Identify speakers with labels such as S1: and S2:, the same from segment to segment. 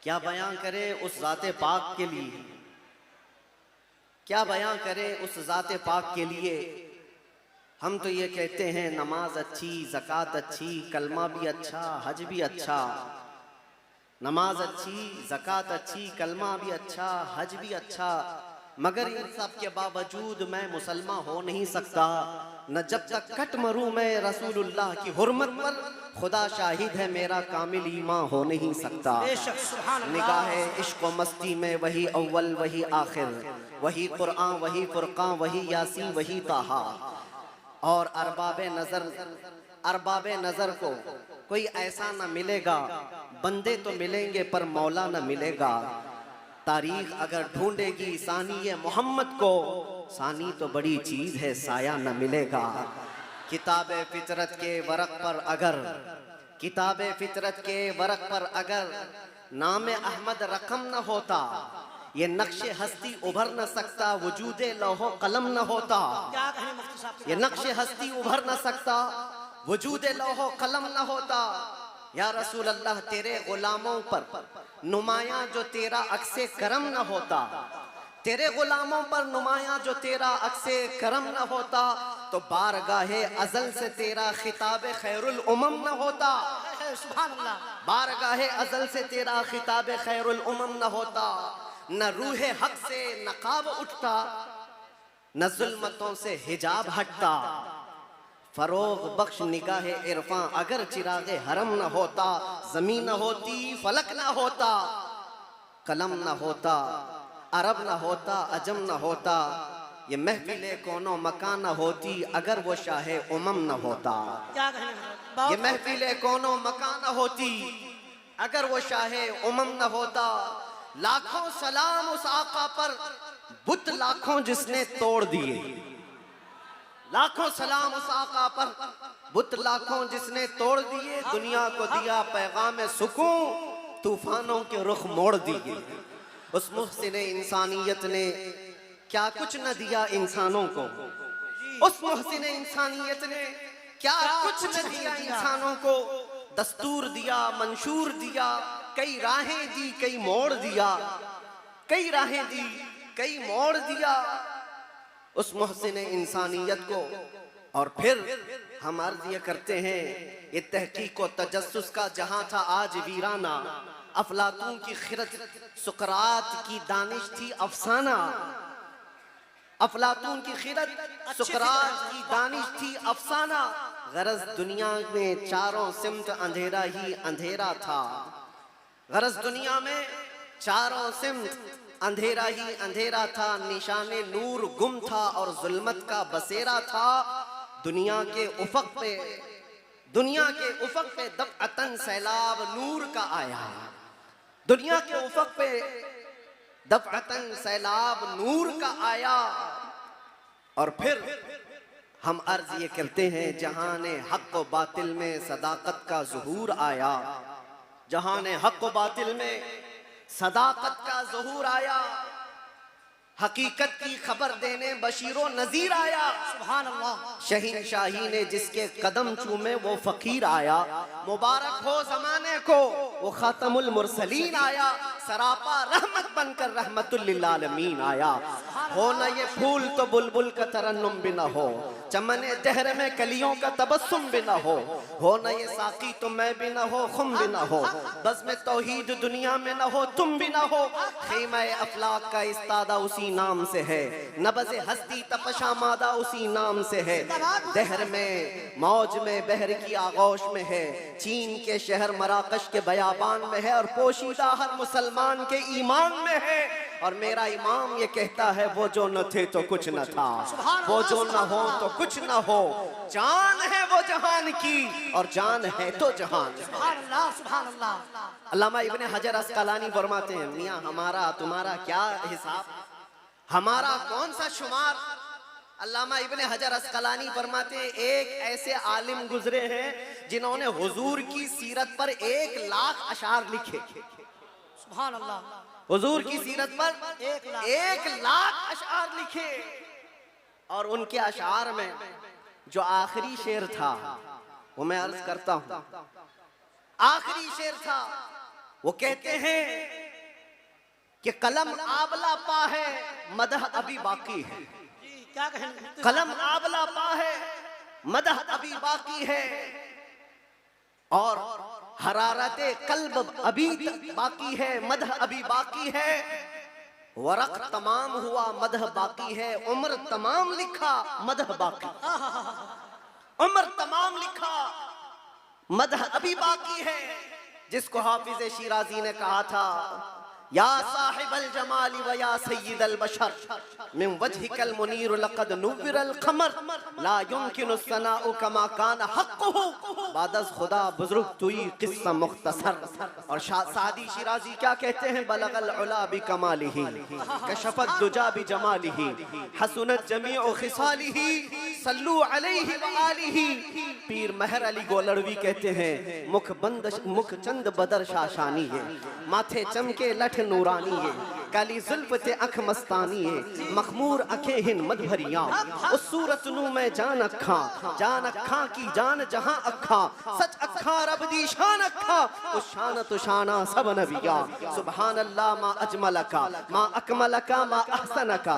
S1: क्या बयां करे उस ज़ाते पाक के लिए, क्या बयां करे उस ज़ाते पाक के लिए। हम तो ये कहते हैं नमाज अच्छी, ज़कात अच्छी, कलमा भी अच्छा, हज भी अच्छा। नमाज अच्छी, ज़कात अच्छी, कलमा भी अच्छा, हज भी अच्छा, मगर इन सब के बावजूद मैं मुसलमान हो नहीं सकता। न जब तक कट मरूं मैं रसूलुल्लाह की हुर्मत पर, खुदा शाहिद है मेरा कामिल ईमान हो नहीं सकता। निगाहे इश्क व मस्ती में वही अव्वल वही आखिर, वही कुरान वही फुरकान वही यासीन वही ताहा। और अरबाबे नजर को कोई ऐसा न मिलेगा, बंदे तो मिलेंगे पर मौला न मिलेगा। तारीख अगर ढूंढेगी सानी मोहम्मद को, सानी तो बड़ी चीज है साया न मिलेगा। किताबे फितरत के वरक पर अगर, किताबे फितरत के वरक पर अगर नाम अहमद रकम न होता, ये नक्शे हस्ती उभर न सकता, वजूदे लौहो कलम न होता। ये नक्शे हस्ती उभर न सकता, वजूदे लौहो कलम न होता। या रसूल अल्लाह तेरे गुलामों पर नुमाया जो तेरा अक्से करम न होता, तेरे गुलामों पर नुमाया जो तेरा अक्से करम न होता, तो बारगाहे अज़ल से तेरा खिताब खैरुल उमम न होता। बारगाहे अज़ल से तेरा खिताब खैरुल उमम न होता। न रूहे हक से नकाब उठता, न जुल्मतों से हिजाब हटता। फरोग बख्श निगाहे इरफां अगर चिरागे हरम न होता, जमीन न होती फलक न होता, कलम न होता, अरब न होता अजम न होता। ये महफिले कोनो मकान न होती अगर वो शाहे उमम न होता। ये महफिले कोनो मकान न होती अगर वो शाहे उमम न होता। लाखों सलाम उस आका पर, बुत लाखों जिसने तोड़ दिए। लाखों सलाम उस आका पर, बुत लाखों जिसने तोड़ दिए। दुनिया को दिया पैगाम सुकून, तूफानों के रुख मोड़ दिए। उस मुहसिन इंसानियत ने क्या कुछ न दिया इंसानों को, उस मुहसिन इंसानियत ने क्या कुछ न दिया इंसानों को। दस्तूर दिया, मंशूर दिया, कई राहें दी कई मोड़ दिया, कई राहें दी कई मोड़ दिया उस मुहसिन इंसानियत को। और फिर हम अर्ज ये करते हैं, ये तहकीक व तजस्सुस का जहां था आज वीराना। अफलातून की खिरत सुकरात की दानिश थी अफसाना। अफलातून की खिरत सुकरात की दानिश थी अफसाना। गरज दुनिया में चारों सिमत अंधेरा ही अंधेरा था। गरज दुनिया में चारों सिमत अंधेरा ही अंधेरा था। निशाने नूर गुम था और जुल्मत का बसेरा था। दुनिया के उफक पे, दुनिया के उफक पे दफ़अतन सैलाब नूर का आया। दुनिया के उफक पे दफ़अतन सैलाब नूर का आया। और फिर हम अर्ज ये करते हैं, जहाने हक व बातिल में सदाकत का ज़ुहूर आया। जहाने हक व बातिल में सदाकत का ज़ुहूर आया। हकीकत की खबर देने बशीरो नजीर आया। सुभान अल्लाह। शहीनशाही ने जिसके कदम चूमे वो फकीर आया। मुबारक हो ज़माने को वो खातमुल मुरसलीन आया। सरापा रहमत बनकर रहमतुल लिल आलमीन आया। हो न ये फूल तो बुलबुल का तरन्नुम भी न हो, चमने दहर में कलियों का तबस्सुम भी न हो न ये साकी तो मैं भी न हो, खुम भी न हो, बज़्म तौहीद दुनिया में न हो, तुम भी न हो। ख़ीमा अफलाक का इस्तादा उसी नाम से है, नबज़े हस्ती तपशा मादा उसी नाम से है। दहर में मौज में बहर की आगोश में है, चीन के शहर मराकश के बयाबान में है, और पोशीदा हर मुसलमान के ईमान में है। और मेरा इमाम ये कहता है, वो जो न थे तो कुछ न था, वो जो न हो तो कुछ न हो। जान है वो जहान की और जान है तो जहान। अल्लामा इब्ने हजर अस्कलानी फरमाते हैं, मियाँ हमारा तुम्हारा क्या हिसाब, हमारा कौन सा शुमार। अल्लामा इब्ने हजर अस्कलानी फरमाते हैं, एक ऐसे आलिम गुजरे हैं जिन्होंने हुजूर की सीरत पर 1 लाख अशार लिखे। सुभान अल्लाह। हुजूर की सीरत पर 1 लाख अशार लिखे। और उनके अशार में जो आखिरी शेर था, वो मैं अर्ज करता हूं, आखिरी शेर था, वो कहते हैं कि कलम आबला पा है, मदह अभी बाकी है।
S2: क्या कहें?
S1: कलम आबला पा है, मदह अभी बाकी है, और हरारते कल्ब अभी बाकी है, मदह अभी बाकी है। वरक तमाम हुआ, मदह बाकी है। उम्र तमाम लिखा, मदह बाकी। उम्र तमाम लिखा, मदह अभी बाकी है। जिसको हाफिज शिराजी ने कहा था, या साहिबल जमाली व या सय्यिदल बशर मिन वजहिकल मुनीर लक़द नुव्विरल क़मर ला युमकिनु सनाउ कमा कान हक़्क़ुहु बादज़ खुदा बुज़ुर्ग तुई क़िस्सा मुख़्तसर। और सादी शिराज़ी क्या कहते हैं, बलगल उला बि कमालिही कशफ़त दुजा बि जमालिही हसनत जमीउ ख़िसालिही सल्लू अलैहि व आलिही। पीर महर अली गोलड़वी कहते हैं, मुख चंद बदर शाशानी है, माथे चमके लठ नूरानी है, काली जुल्फ ते अख मस्तानी है, मखमूर अखे हिन मद भरिया, उस सूरत नू मैं जान अखा की जान जहां अखा, सच अखा रब दी शान अखा, उस शान तो शाना सब नबिया। सुभान अल्लाह मा अजमलका मा अकमलका मा अहसनका,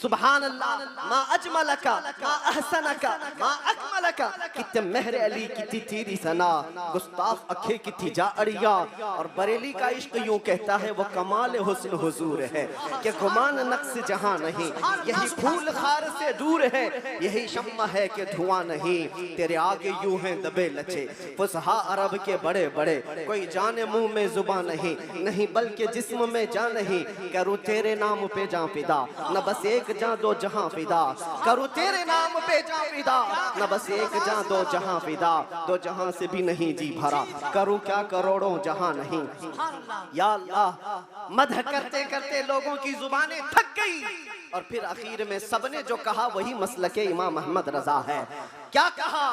S1: सुभान अल्लाह मा अजमलका मा अहसनका मा अकमलका। कितने महर अली कितनी तेरी सना, गुस्ताख अखे कितनी जा अड़िया। और बरेली का इश्क यूं कहता है, वो कमाल हुस्न हुजूर है कि गुमान नक्स जहां नहीं, यही फूल खार से दूर है, यही शम्मा है कि धुआं नहीं। तेरे आगे यूं हैं दबे लचे फुसहा अरब के बड़े बड़े, कोई जाने मुंह में जुबान नहीं, नहीं बल्कि जिस्म में जान नहीं। करूं तेरे नाम पे जां फिदा, न बस एक जां दो जहां फिदा। करूं तेरे नाम पे जां फिदा, न बस एक जां दो जहां फिदा। दो जहां से भी नहीं जी भरा, करूं क्या करोड़ों जहां नहीं। या अल्लाह, मदह करते करते लोगों की जुबानें थक गई, और फिर आखिर में सबने जो कहा वही मसलके इमाम अहमद रजा है। क्या कहा,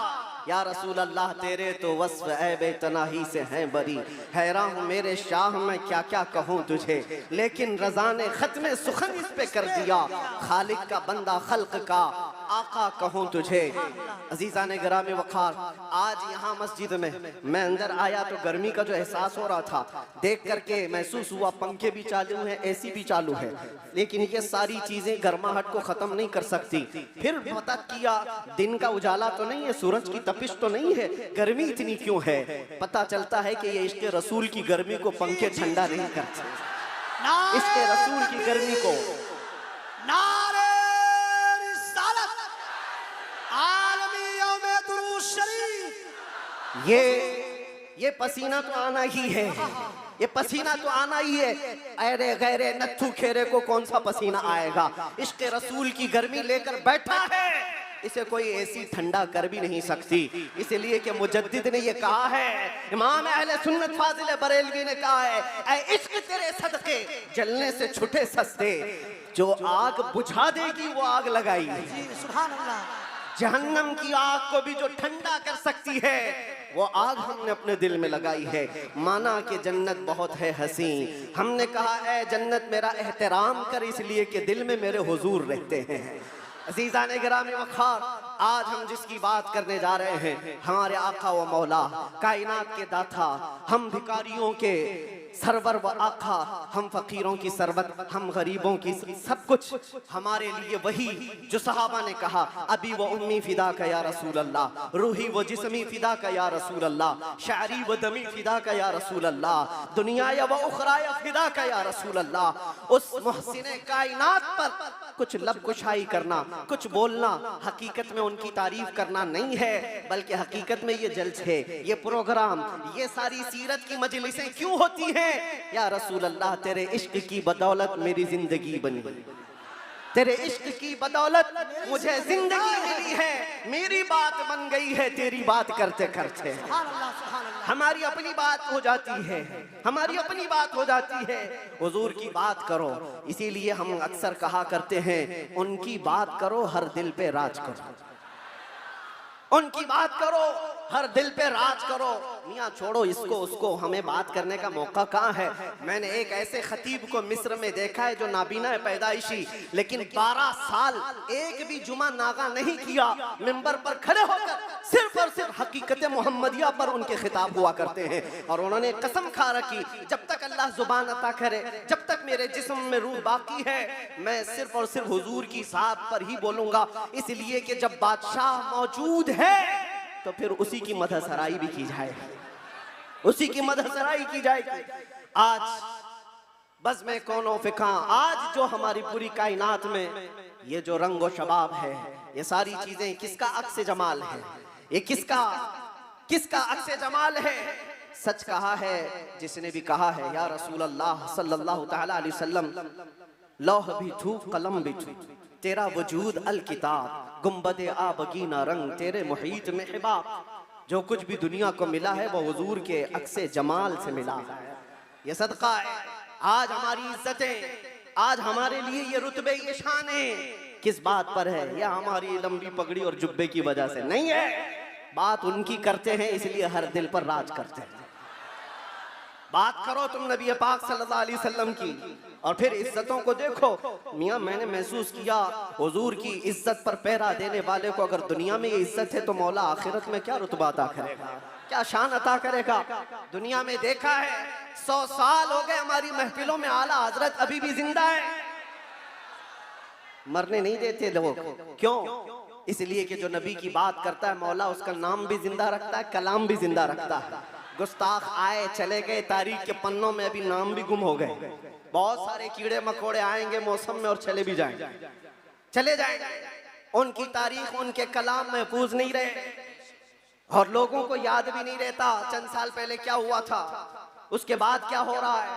S1: या रसूल अल्लाह तेरे तो वस्फ ऐबे तनाही से हैं बरी, हैरान हूँ मेरे शाह मैं क्या क्या कहूँ तुझे, लेकिन रजा ने खत्म सुखन इस पे कर दिया। खालिक का बंदा खल्क का आका कहूँ तुझे। अजीजा ने गिरामी वक़ार, आज यहाँ मस्जिद में मैं अंदर आया तो गर्मी का जो एहसास हो रहा था देख करके महसूस हुआ, पंखे भी चालू हैं, एसी भी चालू है, लेकिन ये सारी चीजें गर्माहट को खत्म नहीं कर सकती। फिर पता किया दिन का उजाला तो नहीं है, सूरज की तपिश तो नहीं है, गर्मी इतनी क्यों है। पता चलता है कि ये इश्क़ रसूल की गर्मी को पंखे ठंडा नहीं करते, इश्क़ रसूल की गर्मी को।
S2: नारे रिसालत, आलमी यौमे दुरूद शरीफ।
S1: ये पसीना तो आना ही है, ये पसीना तो आना ही है। अरे गैरे नत्थू खेरे को कौन सा पसीना आएगा। इश्क़ रसूल की गर्मी लेकर बैठा है, इसे कोई ऐसी ठंडा कर भी नहीं सकती। इसलिए कि मुजद्दिद ने ये कहा है, इमाम अहले सुन्नत फाजिल बरेलवी ने कहा है, ऐ इश्क तेरे सदके जलने से छुटे सस्ते, जो आग बुझा देगी वो आग लगाई।
S2: सुभान अल्लाह।
S1: जहन्नम की आग को भी जो ठंडा कर सकती है वो आग हमने अपने दिल में लगाई है। माना कि जन्नत बहुत है हसी, हमने कहा ऐ जन्नत मेरा एहतराम कर, इसलिए कि दिल में मेरे हुजूर रहते हैं। अज़ीज़ा ने गिरामी वक़ार, आज हम जिसकी बात करने जा रहे हैं, हमारे आका व मौला कायनात के दाता, हम भिखारियों के सरवर व आका, हम फकीरों की सरवत, हम गरीबों की सब कुछ, हमारे लिए वही जो सहाबा ने कहा, अभी वो उम्मी फिदा का या रसूल अल्लाह, रूही व जिस्मी फिदा का या रसूल अल्लाह, शायरी व दमी फिदा का या रसूल अल्लाह, दुनिया व उखराया फिदा का या रसूल अल्लाह। उस मुहसिने कायनात पर कुछ लब कुशाई करना, कुछ बोलना, हकीकत में उनकी तारीफ करना नहीं है, बल्कि हकीकत में ये जलसे, ये प्रोग्राम, ये सारी सीरत की मजलिसें क्यों होती हैं? या रसूल अल्लाह तेरे इश्क की बदौलत मेरी जिंदगी बनी, तेरे इश्क की बदौलत मुझे जिंदगी मिली है, मेरी बात बन गई है तेरी बात करते करते। हमारी अपनी बात हो जाती है, हमारी अपनी बात हो जाती है, हुजूर की बात करो। इसीलिए हम अक्सर कहा करते हैं, उनकी बात करो हर दिल पे राज करो, उनकी बात करो हर दिल पे राज करो। मियाँ छोड़ो इसको उसको, हमें बात करने का मौका कहाँ है। मैंने एक ऐसे खतीब को मिस्र में देखा है जो नाबीना है पैदाइशी, लेकिन 12 साल एक भी जुमा नागा नहीं किया। मिंबर पर खड़े होकर सिर्फ और सिर्फ हकीकत मोहम्मदिया पर उनके खिताब हुआ करते हैं। और उन्होंने कसम खा रखी, जब तक अल्लाह जुबान अता करे, जब तक मेरे जिस्म में रूह बाकी है, मैं सिर्फ और सिर्फ हुजूर की साथ पर ही बोलूंगा। इसलिए कि जब बादशाह मौजूद है तो फिर उसी की मदहसराई भी की जाए, उसी की मदहसराई की जाएगी। आज बस में कौनो फिका, आज जो हमारी पूरी कायनात में ये जो रंगो शबाब है, ये सारी चीजें किसका अक्स जमाल है, ये किसका अक्स जमाल है। सच कहा है जिसने भी कहा है, या रसूल अल्लाह सल्लल्लाहु तआला अलैहि वसल्लम, लौह भी थू कलम भी थू, तेरा वजूद अल किताब, गुंबद आबगीना रंग तेरे मुहीत में हिबाब। जो कुछ भी दुनिया को मिला है वो हुजूर के अक्से जमाल से मिला है। ये सदका है। आज हमारी इज्जतें, आज हमारे लिए ये रुतबे, ये शाने किस बात पर है? यह हमारी लंबी पगड़ी और जुब्बे की वजह से नहीं है। बात उनकी करते हैं इसलिए हर दिल पर राज करते हैं। बात करो तुम नबी पाक सल्लल्लाहु अलैहि वसल्लम की और फिर इज्जतों को देखो। मियाँ मैंने महसूस किया हुजूर की इज्जत पर पहरा देने वाले को अगर दुनिया में ये इज्जत है तो मौला आखिरत में क्या रुतबा अता करेगा, क्या शान अता करेगा। दुनिया में देखा है 100 साल हो गए हमारी महफिलों में आला हजरत अभी भी जिंदा है, मरने नहीं देते लोग। क्यों? इसलिए कि जो नबी की बात करता है मौला उसका नाम भी जिंदा रखता है, कलाम भी जिंदा रखता है। गुस्ताख आए चले गए, तारीख के पन्नों में अभी नाम भी गुम हो गए। बहुत सारे कीड़े मकोड़े आएंगे मौसम में और चले भी जाएंगे, चले जाएंगे। उनकी तारीख, उनके कलाम महफूज नहीं रहे और लोगों को याद भी नहीं रहता चंद साल पहले क्या हुआ था, उसके बाद क्या हो रहा है,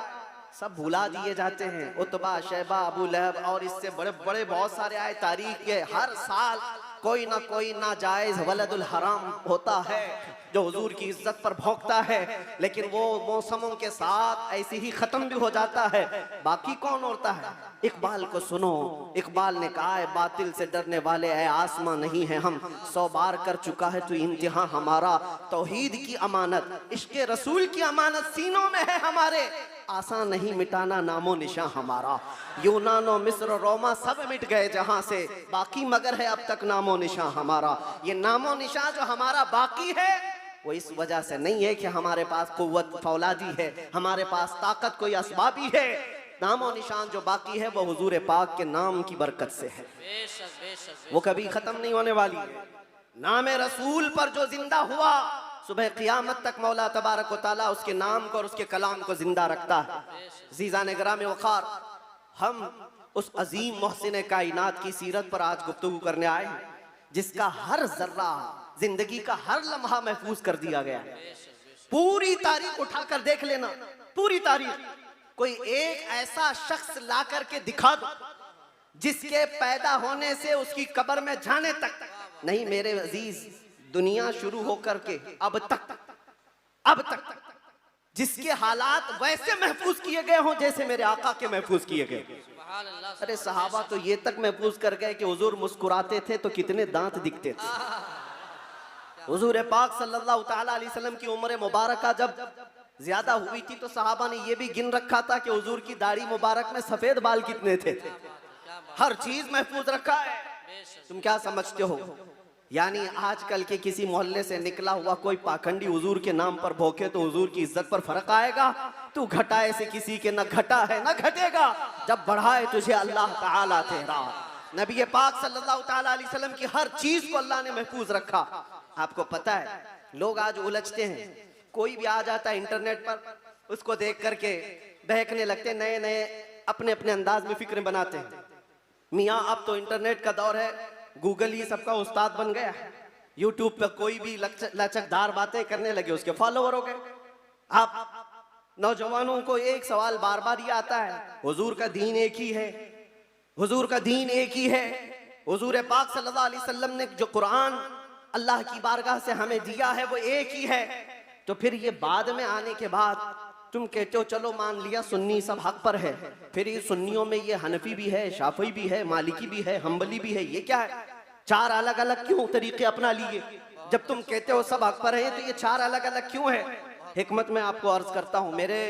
S1: सब भुला दिए जाते हैं। उतबा, शैबा, अबू लहब और इससे बड़े बड़े बहुत सारे आए तारीख के। हर साल कोई ना कोई नाजायज वलदुल हराम होता है जो हुजूर की इज्जत पर भौंकता है, लेकिन वो मौसमों के साथ ऐसे ही खत्म भी हो जाता है। बाकी कौन होता है? इकबाल को सुनो, इकबाल ने कहा है बातिल से डरने वाले ऐ आसमां नहीं है हम, 100 बार कर चुका है तू इम्तिहान हमारा। तौहीद की अमानत, इश्क़ रसूल की अमानत सीनों में है हमारे, आसान नहीं मिटाना नामो निशां हमारा। यूनानो मिस्र रोमा सब मिट गए जहां से, बाकी मगर है अब तक नामो निशां हमारा। ये नामो निशां जो हमारा बाकी है वो इस वजह से नहीं है कि हमारे पास कुव्वत फौलादी है, हमारे पास ताकत कोई असबाबी है। नामो निशान जो बाकी है वो हुजूर पाक के नाम की बरकत से है, वो कभी खत्म नहीं होने वाली है। नाम रसूल पर जो जिंदा हुआ सुबह क़ियामत तक मौला तबारक व तआला उसके नाम को और उसके कलाम को जिंदा रखता है। ज़ीज़ान ग्राम वक़ार, हम उस अजीम मोहसिन कायनात की सीरत पर आज गुफ्तगू करने आए हैं जिसका हर जर्रा, जिंदगी का हर लम्हा महफूज कर दिया गया है। पूरी तारीख उठाकर देख लेना, पूरी तारीख। कोई एक ऐसा शख्स ला करके दिखा दो जिसके पैदा होने से उसकी कब्र में जाने तक नहीं, मेरे अजीज, दुनिया शुरू होकर के अब तक जिसके हालात वैसे महफूज किए गए हों जैसे मेरे आका के महफूज किए गए। अरे सहाबा तो ये तक महफूज कर गए कि हुजूर मुस्कुराते थे तो कितने दांत दिखते थे। हुजूर पाक सल्लल्लाहु तआला अलैहि वसल्लम की उम्र मुबारका जब ज्यादा हुई थी तो सहाबा ने ये भी गिन रखा था कि हुजूर की दाढ़ी मुबारक में सफेद बाल कितने थे। हर चीज महफूज रखा है। तुम क्या समझते हो? यानी आजकल के किसी मोहल्ले से निकला हुआ कोई पाखंडी हुजूर के नाम पर भोंके तो हुजूर की इज्जत पर फर्क आएगा? तू घटाए से किसी के न घटा है न घटेगा, जब बढ़ाए तुझे अल्लाह ताला तेरा। नबी पाक सल्लल्लाहु ताला अलैहि वसल्लम की हर चीज को अल्लाह ने महफूज रखा। आपको पता है लोग आज उलझते हैं, कोई भी आ जाता है इंटरनेट पर, उसको देख करके बहकने लगते, नए नए अपने अपने अंदाज में फिक्र बनाते हैं। मियाँ अब तो इंटरनेट का दौर है, गूगल ही सबका उस्ताद बन गया है। यूट्यूब पे कोई भी लचकदार बातें करने लगे उसके फॉलोवर हो गए। आप नौजवानों को एक सवाल बार बार ये आता है, हुजूर का दीन एक ही है, हुजूर का दीन एक ही है। हुजूर पाक सल्लल्लाहु अलैहि वसल्लम ने जो कुरान अल्लाह की बारगाह से हमें दिया है वो एक ही है। तो फिर ये बाद में आने के बाद तुम कहते हो चलो मान लिया सुन्नी सब हक पर है, फिर ये सुन्नियों में ये हनफी भी है, शाफी भी है, मालिकी भी है, हम्बली भी है, ये क्या है? चार अलग अलग क्यों तरीके अपना लिए? जब तुम कहते हो सब हक पर है तो ये चार अलग अलग क्यों है? हिकमत में आपको अर्ज करता हूं, मेरे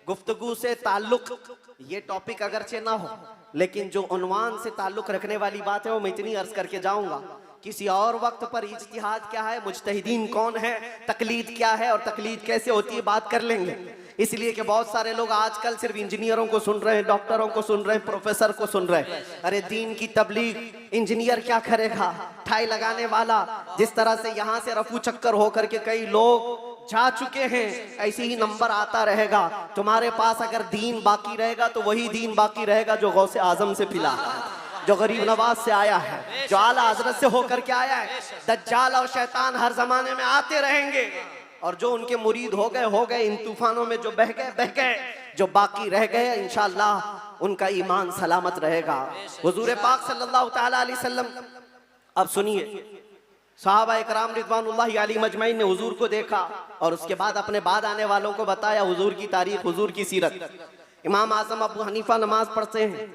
S1: गुफ्तगू से ताल्लुक ये टॉपिक अगरचे ना हो, लेकिन जो उन्वान से ताल्लुक रखने वाली बात है वो मैं इतनी अर्ज करके जाऊंगा। किसी और वक्त पर इज्तिहाद क्या है, मुज्तहिदीन कौन है, तकलीद क्या है और तकलीद कैसे होती है, बात कर लेंगे। इसलिए कि बहुत सारे लोग आजकल सिर्फ इंजीनियरों को सुन रहे हैं, डॉक्टरों को सुन रहे हैं, प्रोफेसर को सुन रहे हैं। अरे दीन की तबलीग इंजीनियर क्या करेगा, ठाई लगाने वाला। जिस तरह से यहाँ से रफू चक्कर होकर के कई लोग जा चुके हैं, ऐसे ही नंबर आता रहेगा। तुम्हारे पास अगर दीन बाकी रहेगा तो वही दीन बाकी रहेगा जो गौसे आजम से फिला है, जो गरीब नवाज से आया है, जो आला हजरत से होकर के आया है। दज्जाल और शैतान हर जमाने में आते रहेंगे और जो उनके मुरीद हो गए, इन तूफानों में जो बह गए, जो बाकी रह गए इंशाअल्लाह उनका ईमान सलामत रहेगा। हुजूर पाक सल्लल्लाहु तआला अलैहि वसल्लम, अब सुनिए, सहाबा इकराम रिज़वानुल्लाहि अलैहिम अजमईन ने हुजूर को देखा और उसके बाद अपने बाद आने वालों को बताया हुजूर की तारीख, हुजूर की सीरत। इमाम आज़म अबू हनीफा नमाज पढ़ते हैं,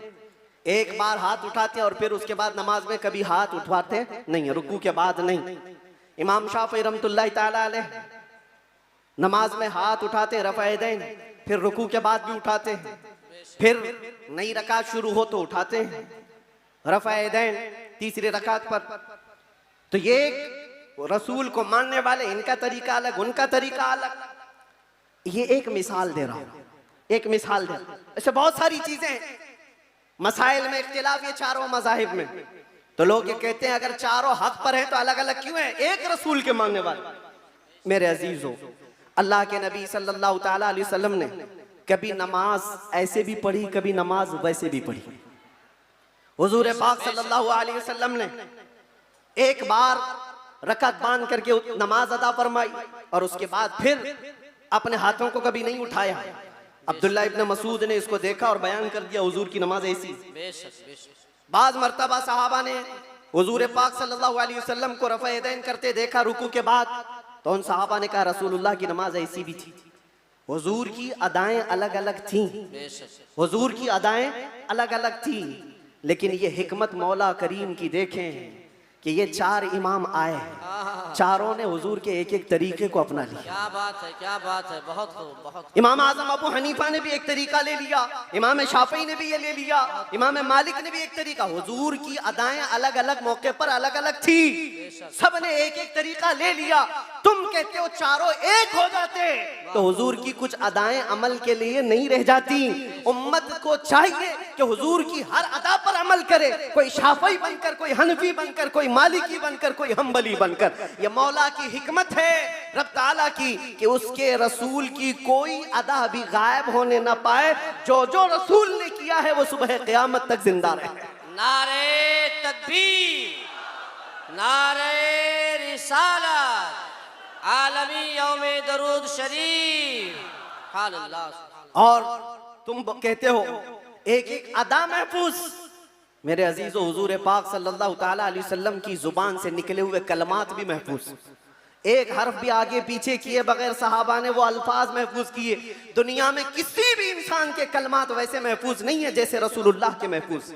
S1: एक बार हाथ उठाते और फिर उसके बाद नमाज में कभी हाथ उठवाते नहीं, रुकू के बाद नहीं। इमाम शाफ़ी रहमतुल्लाहि तआला अलैह नमाज में हाथ उठाते रफ़अ यदैन, फिर रुकू के बाद भी उठाते हैं, फिर नई रकात शुरू हो तो उठाते हैं रफ़अ यदैन तीसरी रकात पर। तो ये रसूल को मानने वाले, इनका तरीका अलग, उनका तरीका अलग। ये एक मिसाल दे रहा हूं, एक मिसाल दे रहा हूं। ऐसे बहुत सारी चीजें हैं, मसाइल में इख्तिलाफ ये चारों मज़ाहिब में। तो लोग ये कहते हैं अगर चारों हक पर है तो अलग अलग क्यों है? एक रसूल के मानने वाले। मेरे अजीजों, अल्लाह के नबी सल्लल्लाहु तआला अलैहि वसल्लम ने कभी नमाज ऐसे भी पढ़ी, कभी नमाज वैसे भी पढ़ी। हुजूर पाक सल्लल्लाहु अलैहि वसल्लम ने एक बार रकात बांध करके नमाज अदा फरमाई और उसके बाद फिर अपने हाथों को कभी नहीं उठाया। अब्दुल्ला इब्न मसूद ने इसको देखा और बयान कर दिया हुजूर की नमाज ऐसी। बाज मर्तबा सहाबा ने हुजूर पाक सल्लल्लाहु अलैहि वसल्लम को रफ़अ यदैन करते देखा रुकू के बाद, तो उन सहाबा ने कहा रसूलुल्लाह की नमाज ऐसी भी थी। हुजूर की अदाएं अलग अलग थी, हुजूर की अदाएं अलग अलग थी, लेकिन ये हिकमत मौला करीम की देखें कि ये चार इमाम आए, चारों ने हुजूर के एक एक तरीके को अपना लिया।
S2: क्या बात है, क्या बात है, बहुत खूब, बहुत खूब।
S1: इमाम आजम अबू हनीफा ने भी एक तरीका ले लिया, इमाम शाफी ने भी ये ले लिया, इमाम मालिक ने भी एक तरीका। हुजूर की अदाएं अलग अलग मौके पर अलग अलग थी, सब ने एक एक तरीका ले लिया। तुम कहते हो चारों एक हो जाते तो हुजूर की कुछ अदाएं अमल के लिए नहीं रह जाती। उम्मत को चाहिए कि हुजूर की हर अदा पर अमल करे, कोई शाफी बनकर, कोई हनफी बनकर, कोई मालिकी बनकर, कोई हम्बली बनकर। ये मौला की हिकमत है रब ताला की कि उसके रसूल की कोई अदा भी गायब होने ना पाए। जो जो रसूल ने किया है वो सुबह क़यामत तक जिंदा रहे।
S2: नारे तकबीर, नारे रिसालत, आलमी यौमे दरूद शरीफ, सुभान अल्लाह।
S1: और तुम कहते हो एक एक अदा महफूज। मेरे अजीजों, हुजूर पाक सल्लल्लाहु तआला अलैहि वसल्लम की जुबान से निकले हुए कलमात भी महफूज, एक हर्फ भी आगे पीछे किए बगैर सहाबा ने वो अल्फाज महफूज किए। दुनिया में किसी भी इंसान के कलमात वैसे महफूज नहीं है जैसे रसूलुल्लाह के महफूज।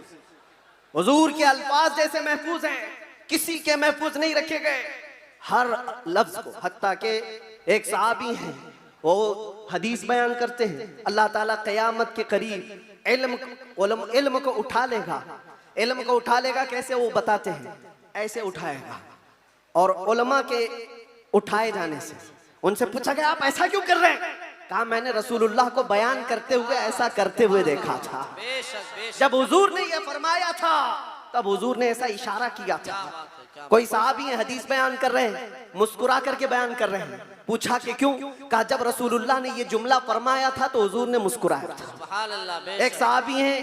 S1: हुजूर के अल्फाज जैसे महफूज हैं, किसी के महफूज नहीं रखे गए हर लफ्ज को। हत्ता के एक सहाबी हैं, वो हदीस बयान करते हैं अल्लाह ताला क़यामत के करीब इल्म को उठा लेगा। इल्म को उठा लेगा कैसे, वो बताते हैं ऐसे उठाएगा। और उलमा के उठाए जाने से उनसे पूछा गया आप ऐसा क्यों कर रहे हैं? कहा मैंने रसूलुल्लाह को बयान करते हुए ऐसा करते हुए देखा था। जब हुजूर ने ये फरमाया था तब हुजूर ने ऐसा इशारा किया था। कोई साहबी है हदीस बयान कर रहे हैं, मुस्कुरा करके बयान कर रहे हैं। पूछा कि क्यों? कहा जब रसूलुल्लाह ने ये जुमला फरमाया था तो हुजूर ने मुस्कुराया था। एक साहबी है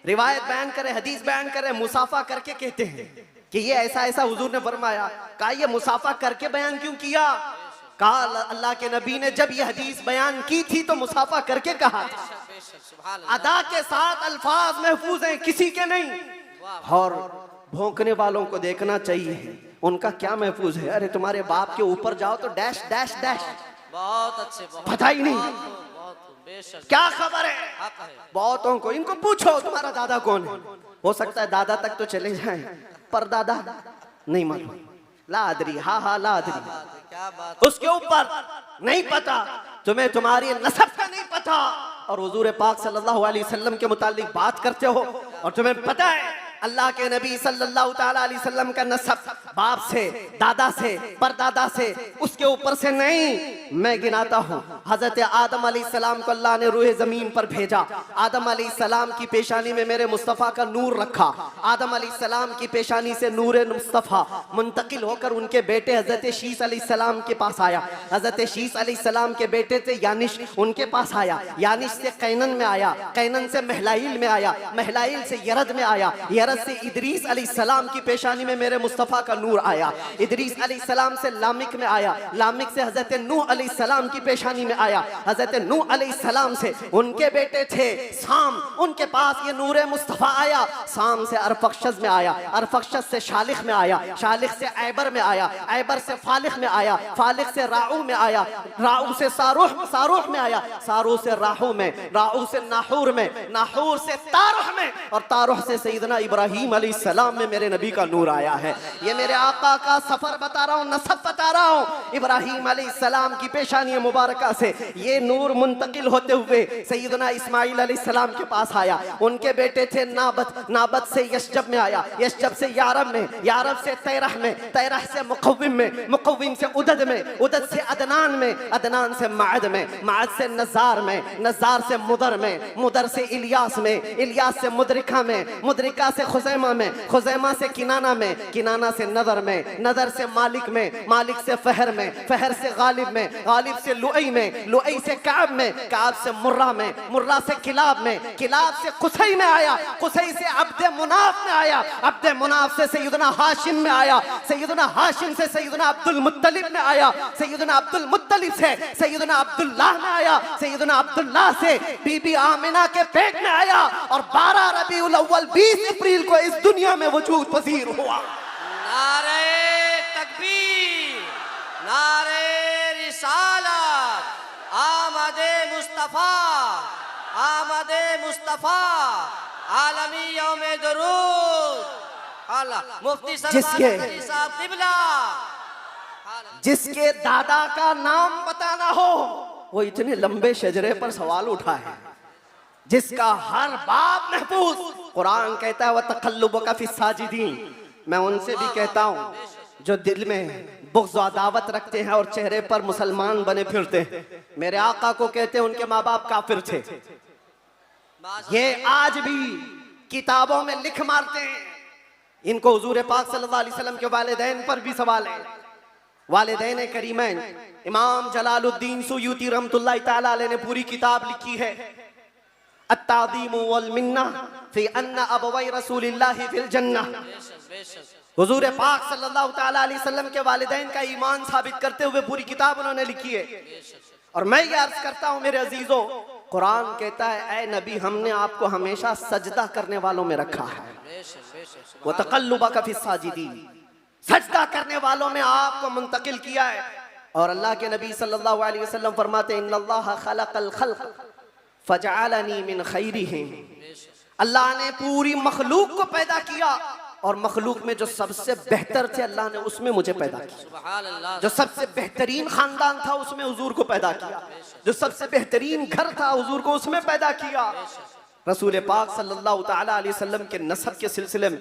S1: रिवायत बयान करे, हदीस बयान करे, मुसाफा करके कहते हैं कि ये ऐसा ऐसा हुजूर ने फरमाया। कहा ये मुसाफा करके बयान क्यों किया? कहा अल्लाह के नबी ने जब ये हदीस बयान की थी तो मुसाफा करके कहा था। अदा के साथ अल्फाज महफूज हैं, किसी के नहीं। और भौंकने वालों को देखना चाहिए उनका क्या महफूज है। अरे तुम्हारे बाप के ऊपर जाओ तो डैश डैश डैश,
S2: बहुत अच्छे,
S1: पता ही नहीं क्या खबर है। बहुतों को इनको पूछो तुम्हारा दादा कौन है, हो सकता है दादा तक तो चले जाएं पर दादा नहीं मालूम। लादरी, हाँ हाँ लादरी,
S2: क्या बात
S1: उसके ऊपर नहीं पता, तुम्हें तुम्हारी नसब का नहीं पता, और हुजूर पाक सल्लल्लाहु अलैहि वसल्लम के मुतालिक बात करते हो, और तुम्हें पता है अल्लाह के नबी सल्लल्लाहु ताला अलैहि वसल्लम का नसब बाप से, दादा से, परदादा से, उसके ऊपर से नहीं। मैं गिनाता हूँ, हजरत आदम अलैहिस्सलाम को अल्लाह ने रूहे जमीन पर भेजा, आदम अलैहिस्सलाम की पेशानी में मेरे मुस्तफ़ा का नूर रखा, आदम अलैहिस्सलाम की पेशानी से नूर मुस्तफ़ा मुंतकिल होकर उनके बेटे हजरत शीस अलैहिस्सलाम के पास आया, हजरत शीस अलैहिस्सलाम के बेटे थे यानिश, उनके पास आया, यानिश से कैनन में आया, कैनन से महलाइल में आया, महलाइल से यरद में आया, यरद से इदरीस अलैहिस्सलाम की पेशानी में मेरे मुस्तफ़ा का नूर आया, इदरीस अलैहिस्सलाम से लामिक में आया, लामिक से हजरत नूह अलैहिस्सलाम की पेशानी में आया, हजरत नूह अलैहिस्सलाम से उनके बेटे थे साम, उनके पास ये नूर मुस्तफ़ा आया, साम से अरफक्षस में आया, अरफक्षस से शालिख में आया, शालिख से ऐबर में आया, ऐबर से फालिख में आया, फालिख से राऊ में आया, राऊ से सारूह, सारूह में आया, सारूह से राहू में, राहू से नाहूर में, नाहूर से तारुह में, और तारुह से सैयदना इब्राहीम अलैहिस्सलाम में मेरे नबी का नूर आया है। ये मेरे आका का सफर बता रहा हूँ, नसब बता रहा हूँ। इब्राहीम अलैहिस्सलाम की पेशानी मुबारका से ये नूर मुंतकिल होते हुए सैयदना इस्माइल अलैहिस्सलाम के पास आया, उनके बेटे थे नाबत, नाबत से यशजब में आया, यशजब से यारब में, यारब से तैरह में, तैरह से मुकव्विम में, मुकव्विम से उदद में, उदद से अदनान में, अदनान से माद में, माद से नज़ार में, नज़ार से मुदर में, मुदर से इलियास में, इलियास से मुदरिका में, मुदरिका से खुज़ैमा में, खुज़ैमा से किनाना में, किनाना से नदर में, नदर से मालिक में, मालिक से फहर में, फहर से गालिब में, गालिब से लुई में, लुई से काब में, काब से मुर्रा में, मुर्रा से किलाब में, किलाब से कुसई में आया, कुसई से अब्दे मुनाफ में आया, अब्दे मुनाफ से सैयदना हाशिम में आया, सैयदना हाशिम से सैयदना अब्दुल मुत्तलिब में आया, सैयदना अब्दुल मुत्तलिब से सैयदना अब्दुल्लाह में आया, सैयदना अब्दुल्लाह से बीबी आमिना के पेट में आया, और 12 रबीउल अव्वल 20 अप्रैल को इस दुनिया में वजूद पजीर हुआ।
S2: नारे तकबीर, नारे रिसालत, आमदे मुस्तफा, आमदे मुस्तफा, आलमी यौमे दरूद, अल्लाह मुफ्ती सलमान साहब किबला,
S1: जिसके दादा का नाम बताना हो वो इतने लंबे शजरे पर सवाल उठा है, जिसका हर बाब महफूज, कुरान कहता है वह तकल्लुबका फी साजिदीन। मैं उनसे भी कहता हूँ जो दिल में बुग़्ज़ व अदावत रखते हैं और चेहरे पर मुसलमान बने फिरते हैं। मेरे आका को कहते हैं उनके माँ बाप काफिर थे, ये आज भी किताबों में लिख मारते हैं। इनको हुजूर पाक सल्लल्लाहु अलैहि वसल्लम के वालिदैन पर भी सवाल है। वालिदैन करीमैन, इमाम जलालुद्दीन सुयूती रहमतुल्लाहि तआला अलैह ने पूरी किताब लिखी है, अत्तादीमु वल मिन्ना फी अन्ना अबवै रसूलिल्लाहि फिल जन्नह। हुजूर पाक सल्लल्लाहु तआला अलैहि वसल्लम के वालिदैन का ईमान साबित करते हुए पूरी किताब उन्होंने लिखी है। और मैं ये अर्ज करता हूँ मेरे अजीजों, कुरान कहता है ऐ नबी हमने आपको हमेशा सजदा करने वालों में रखा है, वो तकल्लुबका फी साजिदीन, सजदा करने वालों में आपको मुंतकिल किया है। और अल्लाह के नबी सल्लल्लाहु अलैहि वसल्लम फरमाते हैं इन्नल्लाह खलक़ल खल्क़ फजअलनी मिन खैरिहिम। अल्लाह ने पूरी मखलूक को पैदा किया और मखलूक में जो सबसे बेहतर थे अल्लाह ने उसमें मुझे पैदा किया। जो सबसे बेहतरीन खानदान था उसमें हुजूर को पैदा किया, जो सबसे बेहतरीन घर था हुजूर को उसमें पैदा किया। रसूल पाक सल्लल्लाहु ताला अलैहि वसल्लम के नसब के सिलसिले में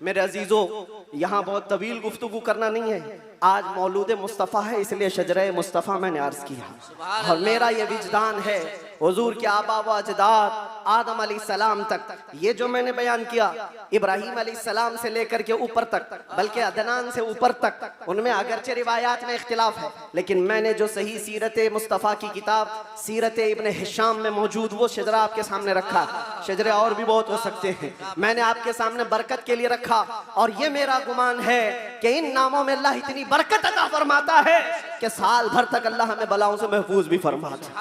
S1: मेरे अजीजों यहाँ बहुत तवील गुफ्तगू करना नहीं है, आज मौलूद मुस्तफ़ा है इसलिए शजरे मुस्तफ़ा मैंने अर्ज किया। और मेरा ये विजदान है हुजूर के आबा व अजदाद आदम अलैहिस्सलाम तक, ये जो मैंने बयान किया इब्राहीम अलैहिस्सलाम से लेकर के ऊपर तक, बल्कि अदनान से ऊपर तक, उनमें अगरचे रिवायात में इख्तिलाफ है, लेकिन मैंने जो सही सीरत मुस्तफ़ा की किताब सीरत इब्न हिशाम में मौजूद वो शजरा आपके सामने रखा। शजरे और भी बहुत हो सकते हैं, मैंने आपके सामने बरकत के लिए रखा। और ये मेरा गुमान है कि इन नामों में अल्लाह इतनी बरकत अता फरमाता है कि साल भर तक अल्लाह हमें बलाओं से महफूज भी फरमाता है।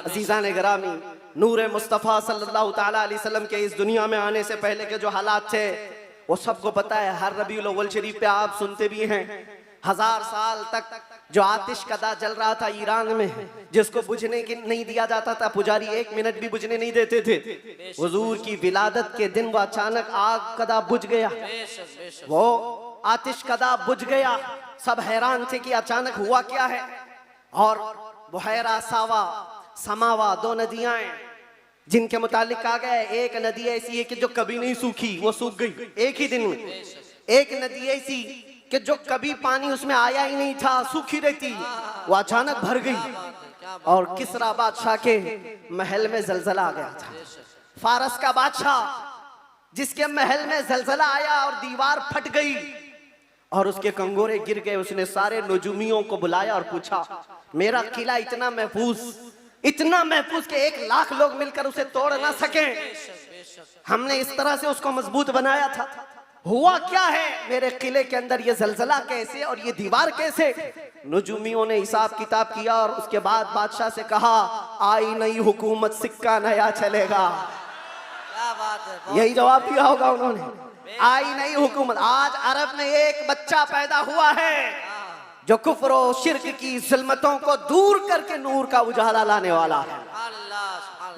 S1: अजीज़ान गिरामी, नूर मुस्तफ़ा सल्लल्लाहु ताला अलैहि वसल्लम के इस दुनिया में आने से पहले के जो हालात थे वो सबको पता है। हर रबीउल अव्वल शरीफ पे आप सुनते भी हैं 1000 साल तक जो आतिश कदा जल रहा था ईरान में, जिसको बुझने की नहीं दिया जाता था, पुजारी 1 मिनट भी बुझने नहीं देते थे। हुजूर की विलादत के दिन वो अचानक आग कदा बुझ गया। वो आतिश कदा बुझ गया। सब हैरान थे कि अचानक हुआ क्या है। और बुहैरा सावा समावा, दो नदियां हैं जिनके मुतालिक कहा गया है एक नदी ऐसी है कि जो कभी नहीं सूखी, वो सूख गई एक ही दिन में। एक नदी ऐसी कि जो कभी पानी उसमें आया ही नहीं था, सूखी रहती, वो अचानक भर गई। और किसरा बादशाह के महल में जलजला आ गया था। फारस का बादशाह जिसके महल में जलजला आया और दीवार फट गई और उसके कंगोरे गिर गए। उसने सारे नजूमियों को बुलाया और पूछा, मेरा किला इतना महफूज कि 1 लाख लोग मिलकर उसे तोड़ ना सके। हमने इस तरह से उसको मजबूत बनाया था, हुआ क्या है मेरे किले के अंदर? ये जलजला कैसे और ये दीवार कैसे? नजूमियों ने हिसाब किताब किया और उसके बाद बादशाह से कहा, आई नई हुकूमत, सिक्का नया चलेगा।
S2: क्या बात है,
S1: यही जवाब दिया होगा उन्होंने, आई नई हुकूमत। आज अरब में एक बच्चा पैदा हुआ है जो कुफ्र और शिर्क की ज़ुल्मतों को दूर करके नूर का उजाला लाने वाला है,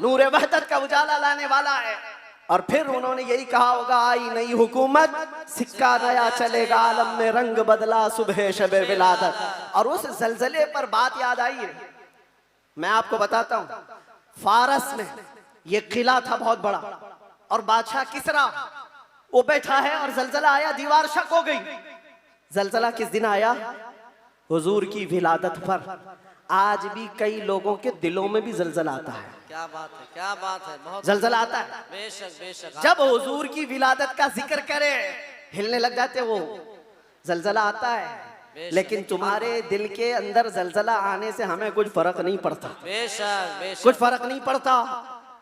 S1: नूर वहदत का उजाला लाने वाला है। और फिर उन्होंने यही कहा होगा, आई नई हुकूमत, सिक्का नया चलेगा, आलम में रंग बदला सुबह शबे विलादत। और उस जलजले पर बात याद आई है। मैं आपको बताता हूं, फारस में ये किला था बहुत बड़ा और बादशाह किसरा वो बैठा है और जलजला आया, दीवार शक हो गई। जलजला किस दिन आया? हुजूर की विलादत पर। आज भी कई लोगों के दिलों में भी जलजला आता है।
S2: क्या बात है, क्या बात है, बहुत
S1: जलजला आता है।
S2: बेशक बेशक।
S1: जब हुजूर की विलादत का जिक्र करे हिलने लग जाते वो, जलजला आता है। लेकिन तुम्हारे दिल के अंदर जलजला आने से हमें कुछ फर्क नहीं पड़ता,
S2: बेशक बेशक,
S1: कुछ फर्क नहीं पड़ता।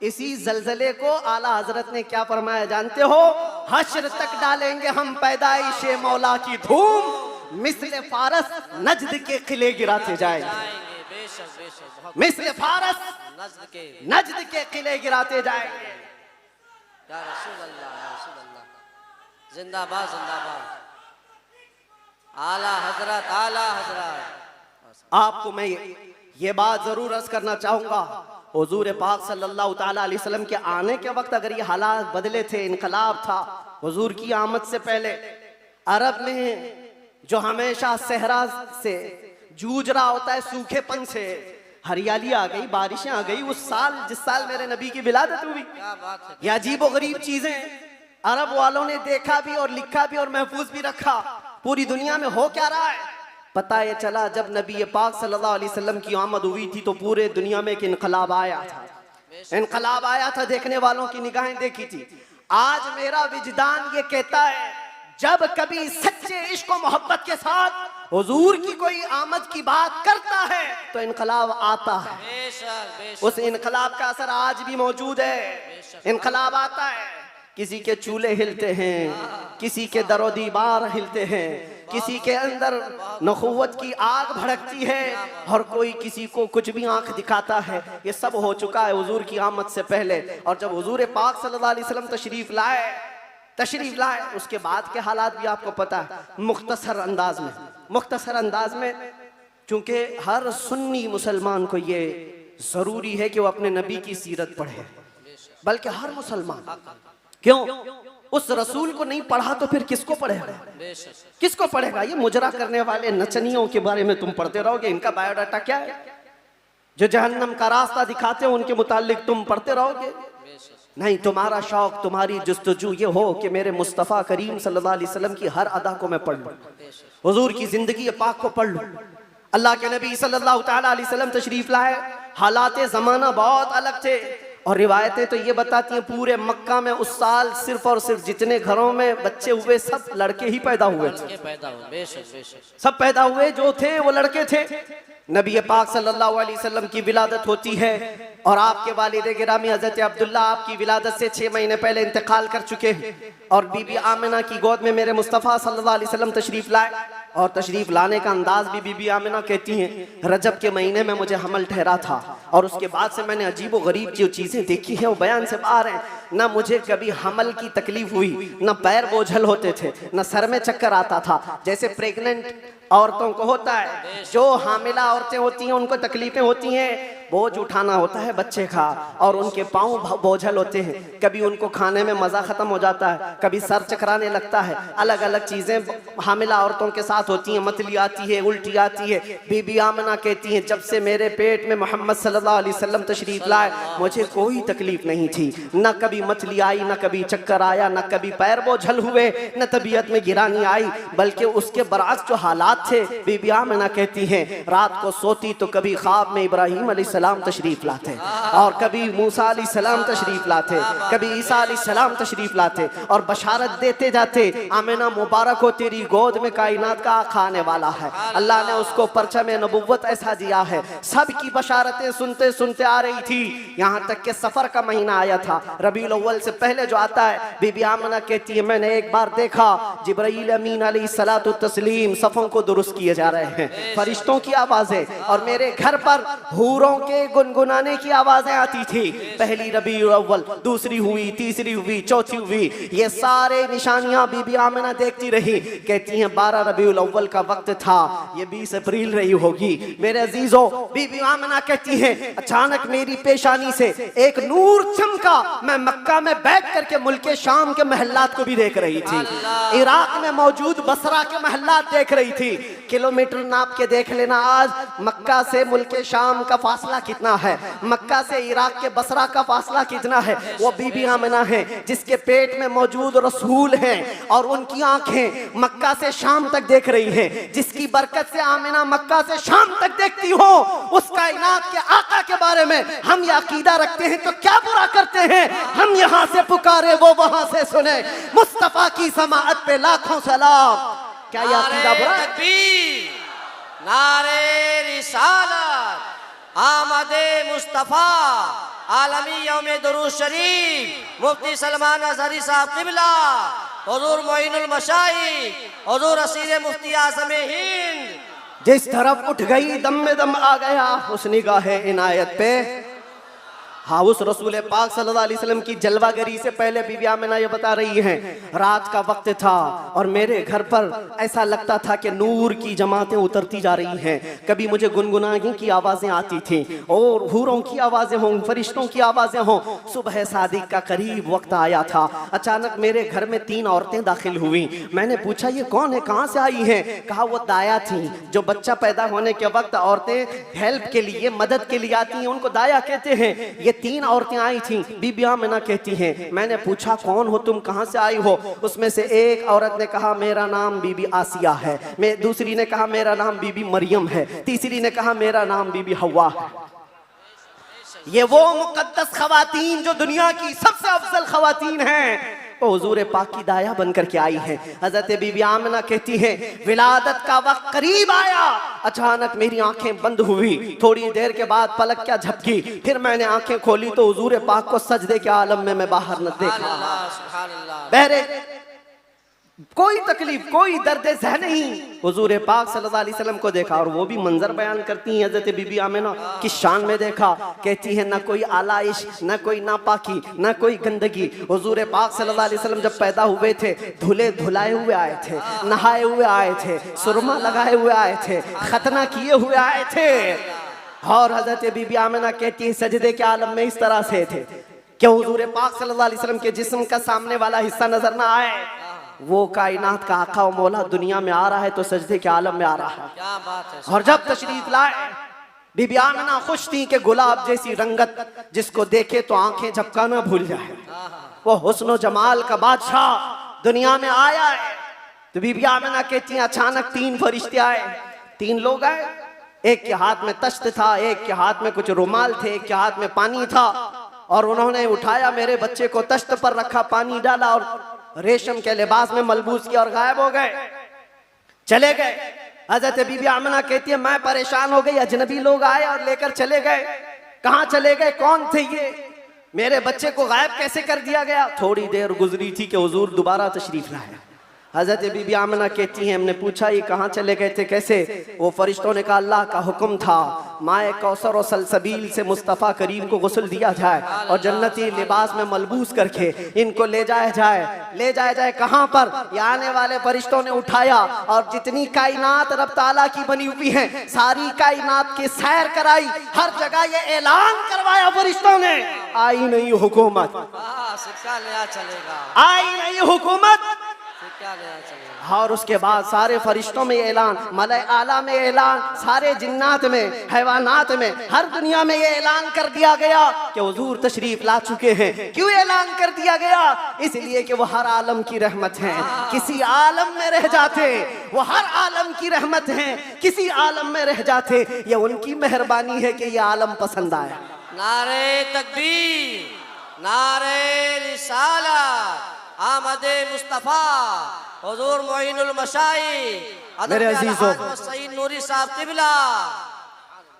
S1: इसी जलजले को आला हजरत ने क्या फरमाया जानते हो? हश्र तक डालेंगे हम पैदाइश मौला की धूम, मिस्ल फारस नजद के किले गिराते जाएंगे।
S2: बेशक बेशक, बहुत
S1: मिस्ल फारस नजद के किले गिराते जाएंगे।
S2: या रसूल अल्लाह, या रसूल अल्लाह, जिंदाबाद जिंदाबाद, आला हजरत, आला हजरत।
S1: आपको मैं ये बात जरूर अर्ज करना चाहूंगा, हुजूर पाक सल्लल्लाहु ताला अलैहि वसल्लम के आने के वक्त अगर ये हालात बदले थे, इनकलाब था, हुजूर की आमद से पहले अरब में जो हमेशा सहरा से जूझ रहा होता है, सूखेपन से हरियाली आ गई, बारिशें आ गई। उस साल जिस साल मेरे नबी की विलादत हुई,
S2: क्या बात है,
S1: ये अजीब और गरीब चीजें अरब वालों ने देखा भी और लिखा भी और महफूज भी रखा। पूरी दुनिया में हो क्या रहा है पता ये चला जब नबी पाक सल्लल्लाहु अलैहि वसल्लम की आमद हुई थी तो पूरे दुनिया में एक इनकलाब आया था। इनकलाब आया था, देखने वालों की निगाहें देखी थी। आज मेरा विजदान ये कहता है, जब कभी सच्चे इश्क और मोहब्बत के साथ हुजूर की कोई आमद की बात करता है तो इनकलाब आता है।
S2: बेशक बेशक,
S1: उस इनकलाब का असर आज भी मौजूद है। इनकलाब आता है, किसी के चूल्हे हिलते हैं, किसी के दरो दीवार हिलते हैं, किसी के अंदर नखुवत की आग भड़कती है और कोई किसी को कुछ भी आंख दिखाता है। ये सब हो चुका है हुजूर की आमद से पहले। और जब हुजूर पाक सल्लल्लाहु अलैहि वसल्लम तशरीफ लाए उसके बाद के हालात भी आपको पता है। मुख्तसर अंदाज में चूंकि हर सुन्नी मुसलमान को ये जरूरी है कि वो अपने नबी की सीरत पढ़े, बल्कि हर मुसलमान, क्यों उस रसूल को नहीं पढ़ा तो फिर किसको पढ़ेगा? किसको पढ़ेगा? ये मुजरा करने वाले नचनियों के बारे में तुम पढ़ते रहोगे, इनका बायोडाटा क्या है? जो जहन्नम का रास्ता दिखाते हो उनके मुतालिक तुम पढ़ते रहोगे? नहीं, तुम्हारा शौक, तुम्हारी जुस्तजू ये हो कि मेरे मुस्तफ़ा करीम सल्लल्लाहु अलैहि वसल्लम की हर अदा को मैं पढ़ लूं, हुजूर की जिंदगी पाक को पढ़ लूं। अल्लाह के नबी सल्लल्लाहु ताला अलैहि वसल्लम तशरीफ लाए, हालात ज़माना बहुत अलग थे और रिवायतें तो ये बताती हैं पूरे मक्का में उस साल सिर्फ और सिर्फ जितने घरों में बच्चे हुए सब लड़के ही पैदा हुए थे। सब पैदा हुए जो थे वो लड़के थे। नबी पाक सल्लल्लाहु अलैहि वसल्लम की विलादत होती है और आपके वालिद गिरामी हजरत अब्दुल्ला आपकी विलादत से 6 महीने पहले इंतकाल कर चुके हैं और बीबी आमिना की गोद में मेरे मुस्तफ़ा सल्लल्लाहु अलैहि वसल्लम तशरीफ लाए। और तशरीफ लाने का अंदाज भी बीबी आमिना कहती हैं रजब के महीने में मुझे हमल ठहरा था और उसके बाद से मैंने अजीब व गरीब जो चीज़ें देखी है वो बयान से बाहर हैं। ना मुझे कभी हमल की तकलीफ हुई, ना पैर बोझल होते थे, ना सर में चक्कर आता था जैसे प्रेग्नेंट औरतों को होता है। जो हामिला औरतें होती हैं उनको तकलीफें होती हैं, बोझ उठाना होता है बच्चे का और उनके पाँव बोझल होते हैं, कभी उनको खाने में मज़ा ख़त्म हो जाता है, कभी सर चकराने लगता है, अलग अलग चीज़ें हामिला औरतों के साथ होती हैं, मतली आती है, उल्टी आती है। बीबी आमना कहती हैं जब से मेरे पेट में मोहम्मद सल्लल्लाहु अलैहि वसल्लम तशरीफ लाए मुझे कोई तकलीफ नहीं थी, न कभी मतली आई, न कभी चक्कर आया, न कभी पैर बोझल हुए, न तबीयत में गिरानी आई, बल्कि उसके बरअक्स जो हालात थे बीबी आमना कहती हैं रात को सोती तो कभी ख्वाब में इब्राहीम अलैहिस्सलाम तशरीफ लाते और कभी मूसा अलैहिस्सलाम तशरीफ लाते, कभी ईसा अलैहिस्सलाम तशरीफ लाते और बशारत देते जाते आमिना मुबारक हो तेरी गोद में कायनात का आका आने वाला है। अल्लाह ने उसको परचम नबुव्वत ऐसा दिया है। सब की बशारतें सुनते सुनते आ रही थी, यहाँ तक कि सफर का महीना आया था, रबीउल अव्वल से पहले जो आता है। बीबी आमना कहती है मैंने एक बार देखा जिब्राईल अमीन अलैहिस्सलातु तस्लीम सफ़ों को दुरुस्त किए जा रहे हैं, फरिश्तों की आवाज़ें, और मेरे घर पर हूरों के गुनगुनाने की आवाज़ें आती थी। पहली रबीउल अव्वल, दूसरी हुई, तीसरी हुई, चौथी हुई, ये सारे निशानियां बीबी आमिना देखती रही। कहती हैं 12 रबीउल अव्वल का वक्त था, ये 20 अप्रैल रही होगी। मेरे अजीजों, बीबी आमिना कहती हैं अचानक मेरी पेशानी से एक नूर चमका, मैं मक्का में बैठ करके मुल्के शाम के महल्लात को भी देख रही थी, इराक में मौजूद बसरा के महल्लात देख रही थी। किलोमीटर नाप के देख लेना आज मक्का से मुल्के शाम का फासला कितना है, मक्का से इराक के बसरा का फासला कितना है। वो बीबी आमिना है जिसके पेट में मौजूद रसूल हैं और उनकी आंखें मक्का से शाम तक देख रही हैं, जिसकी बरकत से आमिना मक्का से शाम तक देखती हो। उस कायनात के आका के बारे में हम ये अकीदा रखते हैं तो क्या बुरा करते हैं। हम यहाँ से पुकारे वो वहां से सुने, मुस्तफा की समाअत पे लाखों सलाम। क्या ये अकीदा बुरा है?
S2: नारे रिसालत, आमदे मुस्तफा, आलमी यौम दुरूद शरीफ, मुफ्ती सलमान अज़हरी साहब क़िबला, हुज़ूर मोइनुल मशाइख, हुज़ूर असीर मुफ्ती आज़म हिंद।
S1: जिस तरफ उठ गई दम में दम आ गया उस निगाहे इनायत पे। हाँ, उस रसूल पाक सल्लल्लाहु अलैहि वसल्लम की जलवागरी से पहले बीबी आमिना ये बता रही हैं रात का वक्त था और मेरे घर पर ऐसा लगता था कि नूर की जमातें उतरती जा रही हैं। कभी मुझे गुनगुनाने की आवाज़ें आती थीं और हूरों की आवाज़ें हों, फरिश्तों की आवाज़ें हों। सुबह सादिक का करीब वक्त आया था, अचानक मेरे घर में 3 औरतें दाखिल हुई। मैंने पूछा ये कौन है, कहाँ से आई हैं? कहा वो दाया थी, जो बच्चा पैदा होने के वक्त औरतें हेल्प के लिए, मदद के लिए आती हैं, उनको दाया कहते हैं। ये 3 औरतें आई थीं। बीबी आमिना कहती हैं मैंने पूछा कौन हो तुम, कहां से आई हो? उसमें से एक औरत ने कहा मेरा नाम बीबी आसिया है, दूसरी ने कहा मेरा नाम बीबी मरियम है, तीसरी ने कहा मेरा नाम बीबी हवा है। ये वो मुकद्दस खवातीन जो दुनिया की सबसे अफजल खवातीन हैं, वो हुजूर पाक की दाया बनकर के आई है। हजरत बीबी आमिना कहती है विलादत का वक्त करीब आया, अचानक मेरी आंखें बंद हुई, थोड़ी देर के बाद पलक क्या झपकी, फिर मैंने आंखें खोली तो हुजूर पाक को सजदे के आलम में मैं बाहर न देखा। बहरे कोई तकलीफ, कोई दर्द ज़ह नहीं, हुजूर पाक सल्लल्लाहु अलैहि वसल्लम को देखा। और वो भी मंजर बयान करती हैं हजरत बीबी आमिना किस शान में देखा। कहती है ना कोई आलाइश, ना कोई नापाकी, ना कोई गंदगी। हुजूर पाक सल्लल्लाहु अलैहि वसल्लम जब पैदा हुए थे धुले धुलाए हुए आए थे, नहाए हुए आए थे, सुरमा लगाए हुए आए थे, खतना किए हुए आए थे। और हजरत बीबी आमिना कहती है सजदे के आलम में इस तरह से थे कि हुजूर पाक सल्लल्लाहु अलैहि वसल्लम के जिस्म का सामने वाला हिस्सा नजर ना आए। वो कायनात का आका और मौला दुनिया में आ रहा है तो सजदे के आलम में आ रहा है।
S2: क्या बात है।
S1: और जब तशरीफ लाए बीबी आमिना खुश थी कि गुलाब जैसी रंगत जिसको देखे तो आंखें झपकाना भूल जाए, वो हुस्न जमाल का बादशाह दुनिया में आया है। तो बीबी आमिना कहती हैं अचानक 3 फरिश्ते आए, 3 लोग आए, एक के हाथ में तश्त था, एक के हाथ में कुछ रुमाल थे, एक के हाथ में पानी था। और उन्होंने उठाया मेरे बच्चे को, तश्त पर रखा, पानी डाला और रेशम के लिबास में मलबूस किया और गायब हो गए, चले गए। हजरत बीबी आमिना कहती है मैं परेशान हो गई, अजनबी लोग आए और लेकर चले गए। कहाँ चले गए, कौन थे ये, मेरे बच्चे को गायब कैसे कर दिया गया? थोड़ी देर गुजरी थी कि हुजूर दोबारा तशरीफ लाए। हजरत बीबी आमिना कहती हैं हमने पूछा ये कहाँ चले गए थे कैसे? वो फरिश्तों ने कहा अल्लाह का हुक्म था माए कौसर और सलसबील से मुस्तफ़ा करीम को गुस्ल दिया जाए और जन्नती लिबास में मलबूस करके इनको ले जाया जाए कहाँ पर? ये आने वाले फरिश्तों ने उठाया और जितनी कायनात रब ताला की बनी हुई है सारी कायनात की सैर कराई, हर जगह ये ऐलान करवाया फरिश्तों ने आई नहीं हुकूमत,
S2: सिक्का नया चलेगा,
S1: आई नहीं हुकूमत।
S2: सिक्का नया चलेगा।
S1: और उसके बाद सारे फरिश्तों में ऐलान, मलाए आला में ऐलान, सारे जिन्नात में, हैवानात में, हर दुनिया में ये ऐलान कर दिया गया कि हुजूर तशरीफ ला चुके हैं। क्यों ऐलान कर दिया गया? इसलिए कि वो हर आलम की रहमत हैं, किसी आलम में रह जाते वो हर आलम की रहमत हैं, किसी आलम में रह जाते ये उनकी मेहरबानी है कि ये आलम पसंद आया।
S2: नारे तकबीर, नारे रिसालत, आमदे मुस्तफा हुजूर मोइनुल मशाइख
S1: मेरे अजीजों,
S2: सईद नूरी साहब क़िबला।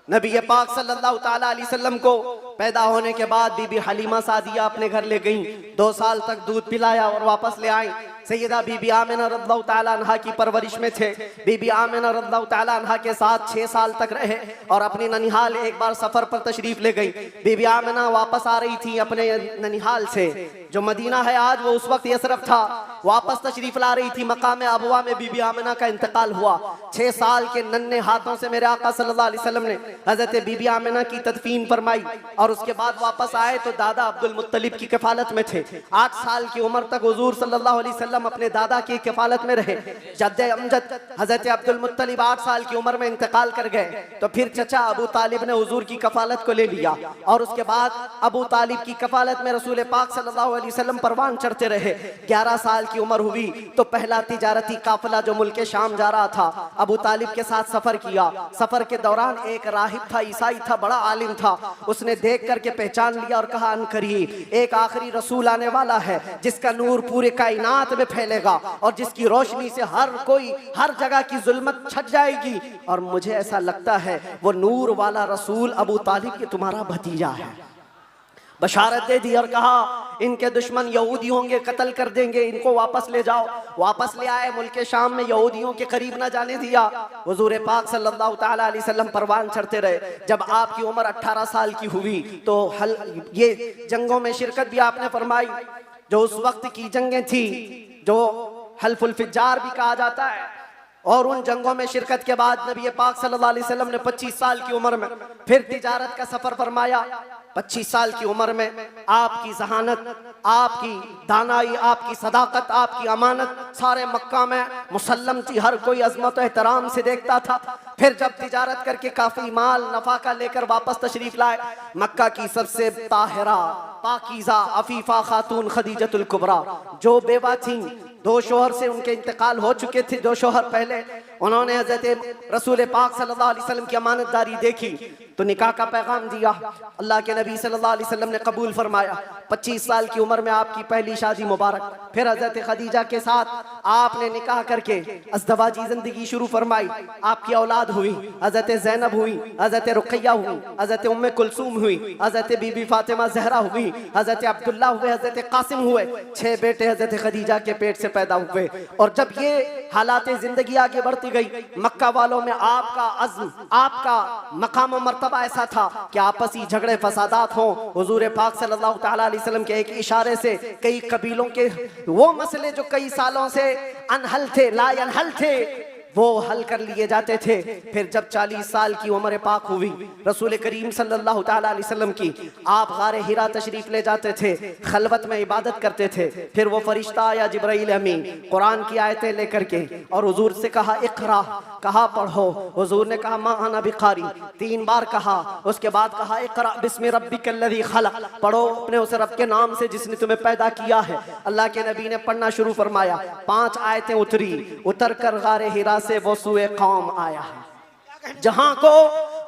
S1: नबी पाक सल्लल्लाहु ताला अलैहि वसल्लम को पैदा होने के बाद बीबी हलीमा सादिया अपने घर ले गईं, 2 साल तक दूध पिलाया और वापस ले आई। सैयदा बीबी आमिना रज़ियल्लाहु ताला अन्हा की परवरिश में थे। बीबी आमिना रज़ियल्लाहु ताला अन्हा के साथ 6 साल तक रहे और अपनी ननिहाल एक बार सफर पर तशरीफ ले गई। बीबी आमिना वापस आ रही थी अपने ननिहाल से, जो मदीना है आज वो उस वक्त यसरफ था, वापस तशरीफ ला रही थी। मकाम अबवा में बीबी आमिना का इंतकाल हुआ। 6 साल के नन्हे हाथों से मेरे आका सल्लल्लाहु अलैहि वसल्लम ने हजरत बीबी आमिना की तदफीन फरमाई और उसके बाद वापस आए तो दादा अब्दुल मुत्तलिब की कफालत में थे। 8 साल की उम्र तक हुजूर सल्लल्लाहु अलैहि वसल्लम अपने दादा की कफालत में रहे। जद्दे अमजद हजरत अब्दुल मुत्तलिब 8 साल की उम्र में इंतकाल कर गए तो फिर चचा अबू तालिब ने हुजूर की कफालत को ले लिया और उसके बाद अबू तालिब की कफालत में रसूल पाक सल्लल्लाहु अलैहि वसल्लम परवान चढ़ते रहे। 11 साल की उम्र हुई तो पहला तिजारती काफिला जो मुल्क शाम जा रहा था अबू तालिब के साथ सफर किया। सफर के दौरान एक राहिब था, ईसाई था, बड़ा आलिम था। उसने देख करके पहचान लिया और कहा अनकरीब एक आखिरी रसूल आने वाला है जिसका नूर पूरे कायनात में फैलेगा और जिसकी रोशनी से हर कोई हर जगह की जुल्मत छट जाएगी। और मुझे ऐसा लगता है वो नूर वाला रसूल अबू तालिब के तुम्हारा भतीजा है। बशारत दे दी और कहा इनके दुश्मन यहूदी होंगे, कत्ल कर देंगे, इनको वापस ले जाओ। वापस ले आए। मुल्क शाम में यहूदियों के करीब ना जाने दिया। हुजूर पाक सल्लल्लाहु ताला अलैहि वसल्लम परवान चढ़ते रहे। जब आपकी उम्र 18 साल की हुई तो ये जंगों में शिरकत भी आपने फरमाई, जो उस वक्त की जंगें थी जो हल्फुल फिज्जार भी कहा जाता है। और उन जंगों में शिरकत के बाद नबी पाक सल्लल्लाहु अलैहि वसल्लम ने 25 साल की उम्र में फिर तिजारत का सफर फरमाया। 25 साल की उम्र में आपकी जहानत, आपकी दानाई, आपकी सदाकत, आपकी अमानत सारे मक्का में मुसल्लम थी। हर कोई अजमत एहतराम से देखता था। फिर जब तिजारत करके काफी माल नफा का लेकर वापस तशरीफ लाए, मक्का की सबसे ताहिरा पाकीज़ा अफीफा खातून खदीजतुल कुबरा जो बेवा थी, 2 शोहर से उनके इंतकाल हो चुके थे। 2 शोहर पहले उन्होंने हजरत रसूल पाक सल्लल्लाहु अलैहि वसल्लम की अमानतदारी देखी तो निकाह का पैगाम दिया। अल्लाह के नबी सल्लल्लाहु अलैहि वसल्लम ने कबूल फरमाया। 25 साल की उम्र में आपकी पहली शादी मुबारक। फिर हजरत खदीजा के साथ आपने निकाह करके अज़दवाजी जिंदगी शुरू फरमाई। आपकी औलाद हुई, हजरत ज़ैनब हुई, हजरत रुक़ैया हुई, हजरत उम्मे कुलसूम हुई, हजरत बीबी फातिमा ज़हरा हुई, हजरत अब्दुल्ला हुए, हजरत कासिम हुए। 6 बेटे हजरत खदीजा के पेट से पैदा हुए। और जब ये हालात जिंदगी आगे बढ़ती गई, मक्का वालों में आपका अज़्म, आपका मकाम मर्तबा ऐसा था कि आपसी झगड़े फसादात हों, हुजूर पाक सल्लल्लाहु ताला अलैहि वसल्लम के एक इशारे से कई कबीलों के वो मसले जो कई सालों से अनहल थे, ला अनहल थे, वो हल कर लिए जाते थे। फिर जब 40 साल की उम्र पाक हुई, रसूल करीम सल्लल्लाहु ताला अलैहि वसल्लम की आप गारे हिरा तशरीफ ले जाते थे, खलवत में इबादत करते थे। फिर वो फरिश्ता आया जिब्राइल अमीन कुरान की आयतें लेकर के और हुजूर से कहा इक़रा, कहा पढ़ो। हुजूर ने कहा मा अना बिकारी, 3 बार कहा। उसके बाद कहा इक़रा बिस्मि रब्बिकल्लज़ी खलक़, पढ़ो अपने उस रब के नाम से जिसने तुम्हें पैदा किया है। अल्लाह के नबी ने पढ़ना शुरू फरमाया। 5 आयतें उतरी, उतर कर गारे हिरा से वो सुए कौम आया है, जहां को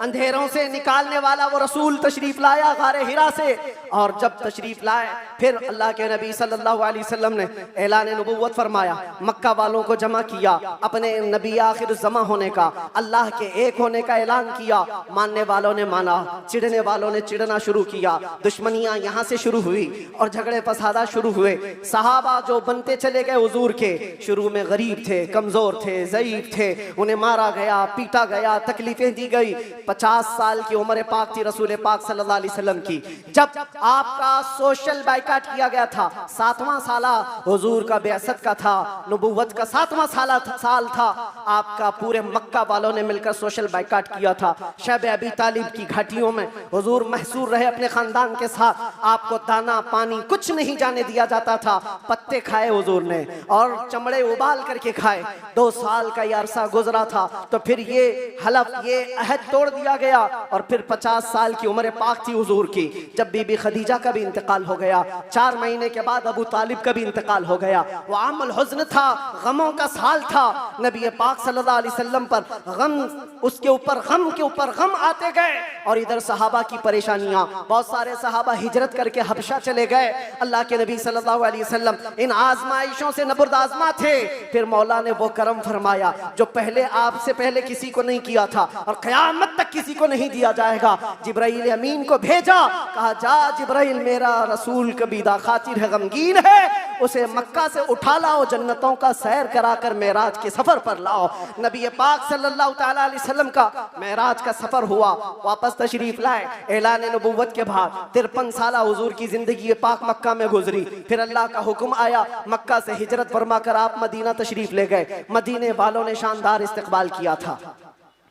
S1: अंधेरों से निकालने वाला वो रसूल तशरीफ लाया गारे हिरा से। और जब तशरीफ लाए फिर अल्लाह के नबी सल्लल्लाहु अलैहि वसल्लम ने ऐलान नबुव्वत फरमाया, मक्का वालों को जमा किया, अपने नबी आखिर ज़मा होने का, अल्लाह के एक होने का ऐलान किया। मानने वालों ने माना, चिढ़ने वालों ने चिढ़ना शुरू किया। दुश्मनियां यहाँ से शुरू हुई और झगड़े फसादा शुरू हुए। सहाबा जो बनते चले गए हुजूर के, शुरू में गरीब थे, कमजोर थे, ज़ईफ थे, उन्हें मारा गया, पीटा गया, तकलीफें दी गई। 50 साल की उम्र पाक थी रसूल पाक सल्लल्लाहु अलैहि वसल्लम की जब आपका सोशल बाइकाट किया गया था। 7वां साला हुजूर का बेअसत का था, नबुव्वत का 7वां साल था। आपका पूरे मक्का वालों ने मिलकर सोशल बाइकाट किया था। शब अबी तालिब की घाटियों में हुजूर महसूर रहे अपने खानदान के साथ। आपको दाना पानी कुछ नहीं जाने दिया जाता था। पत्ते खाए हुजूर ने और चमड़े उबाल करके खाए। 2 साल का ये अरसा गुजरा था तो फिर ये हलफ, ये अहद तोड़ दिया गया। और फिर 50 साल की उम्र पाक थी हुजूर की जब बीबी खदीजा का भी इंतकाल हो गया। 4 महीने के बाद अबू तालिब का भी इंतकाल हो गया। वो आमुल हुज़्न था, गमों का साल था। नबी पाक सल्लल्लाहु अलैहि वसल्लम पर गम, उसके ऊपर गम के ऊपर गम आते गए। और इधर सहाबा की परेशानियां, बहुत सारे सहाबा हिजरत करके हबशा चले गए। अल्लाह के नबी सल्लल्लाहु अलैहि वसल्लम इन आजमाइशों से नबुर्दाज़मा थे। फिर मौला ने वो करम फरमाया जो पहले आपसे पहले किसी को नहीं किया था और क़यामत तक किसी को नहीं दिया जाएगा। जिब्राइल अमीन को भेजा, कहा जा जिब्राइल, मेरा रसूल कबीदा खातिर है, गमगीन है, उसे मक्का से उठा लाओ, जन्नतों का सैर कराकर मेराज के सफर पर लाओ। नबी पाक सल्लल्लाहु तआला अलैहि वसल्लम का मेराज का सफर हुआ, वापस तशरीफ लाए। ऐलान नबुव्वत के बाद 53 साल हुजूर की जिंदगी पाक मक्का में गुजरी। फिर अल्लाह का हुक्म आया, मक्का से हिजरत फरमा कर आप मदीना तशरीफ ले गए। मदीने वालों ने शानदार इस्तकबाल किया था,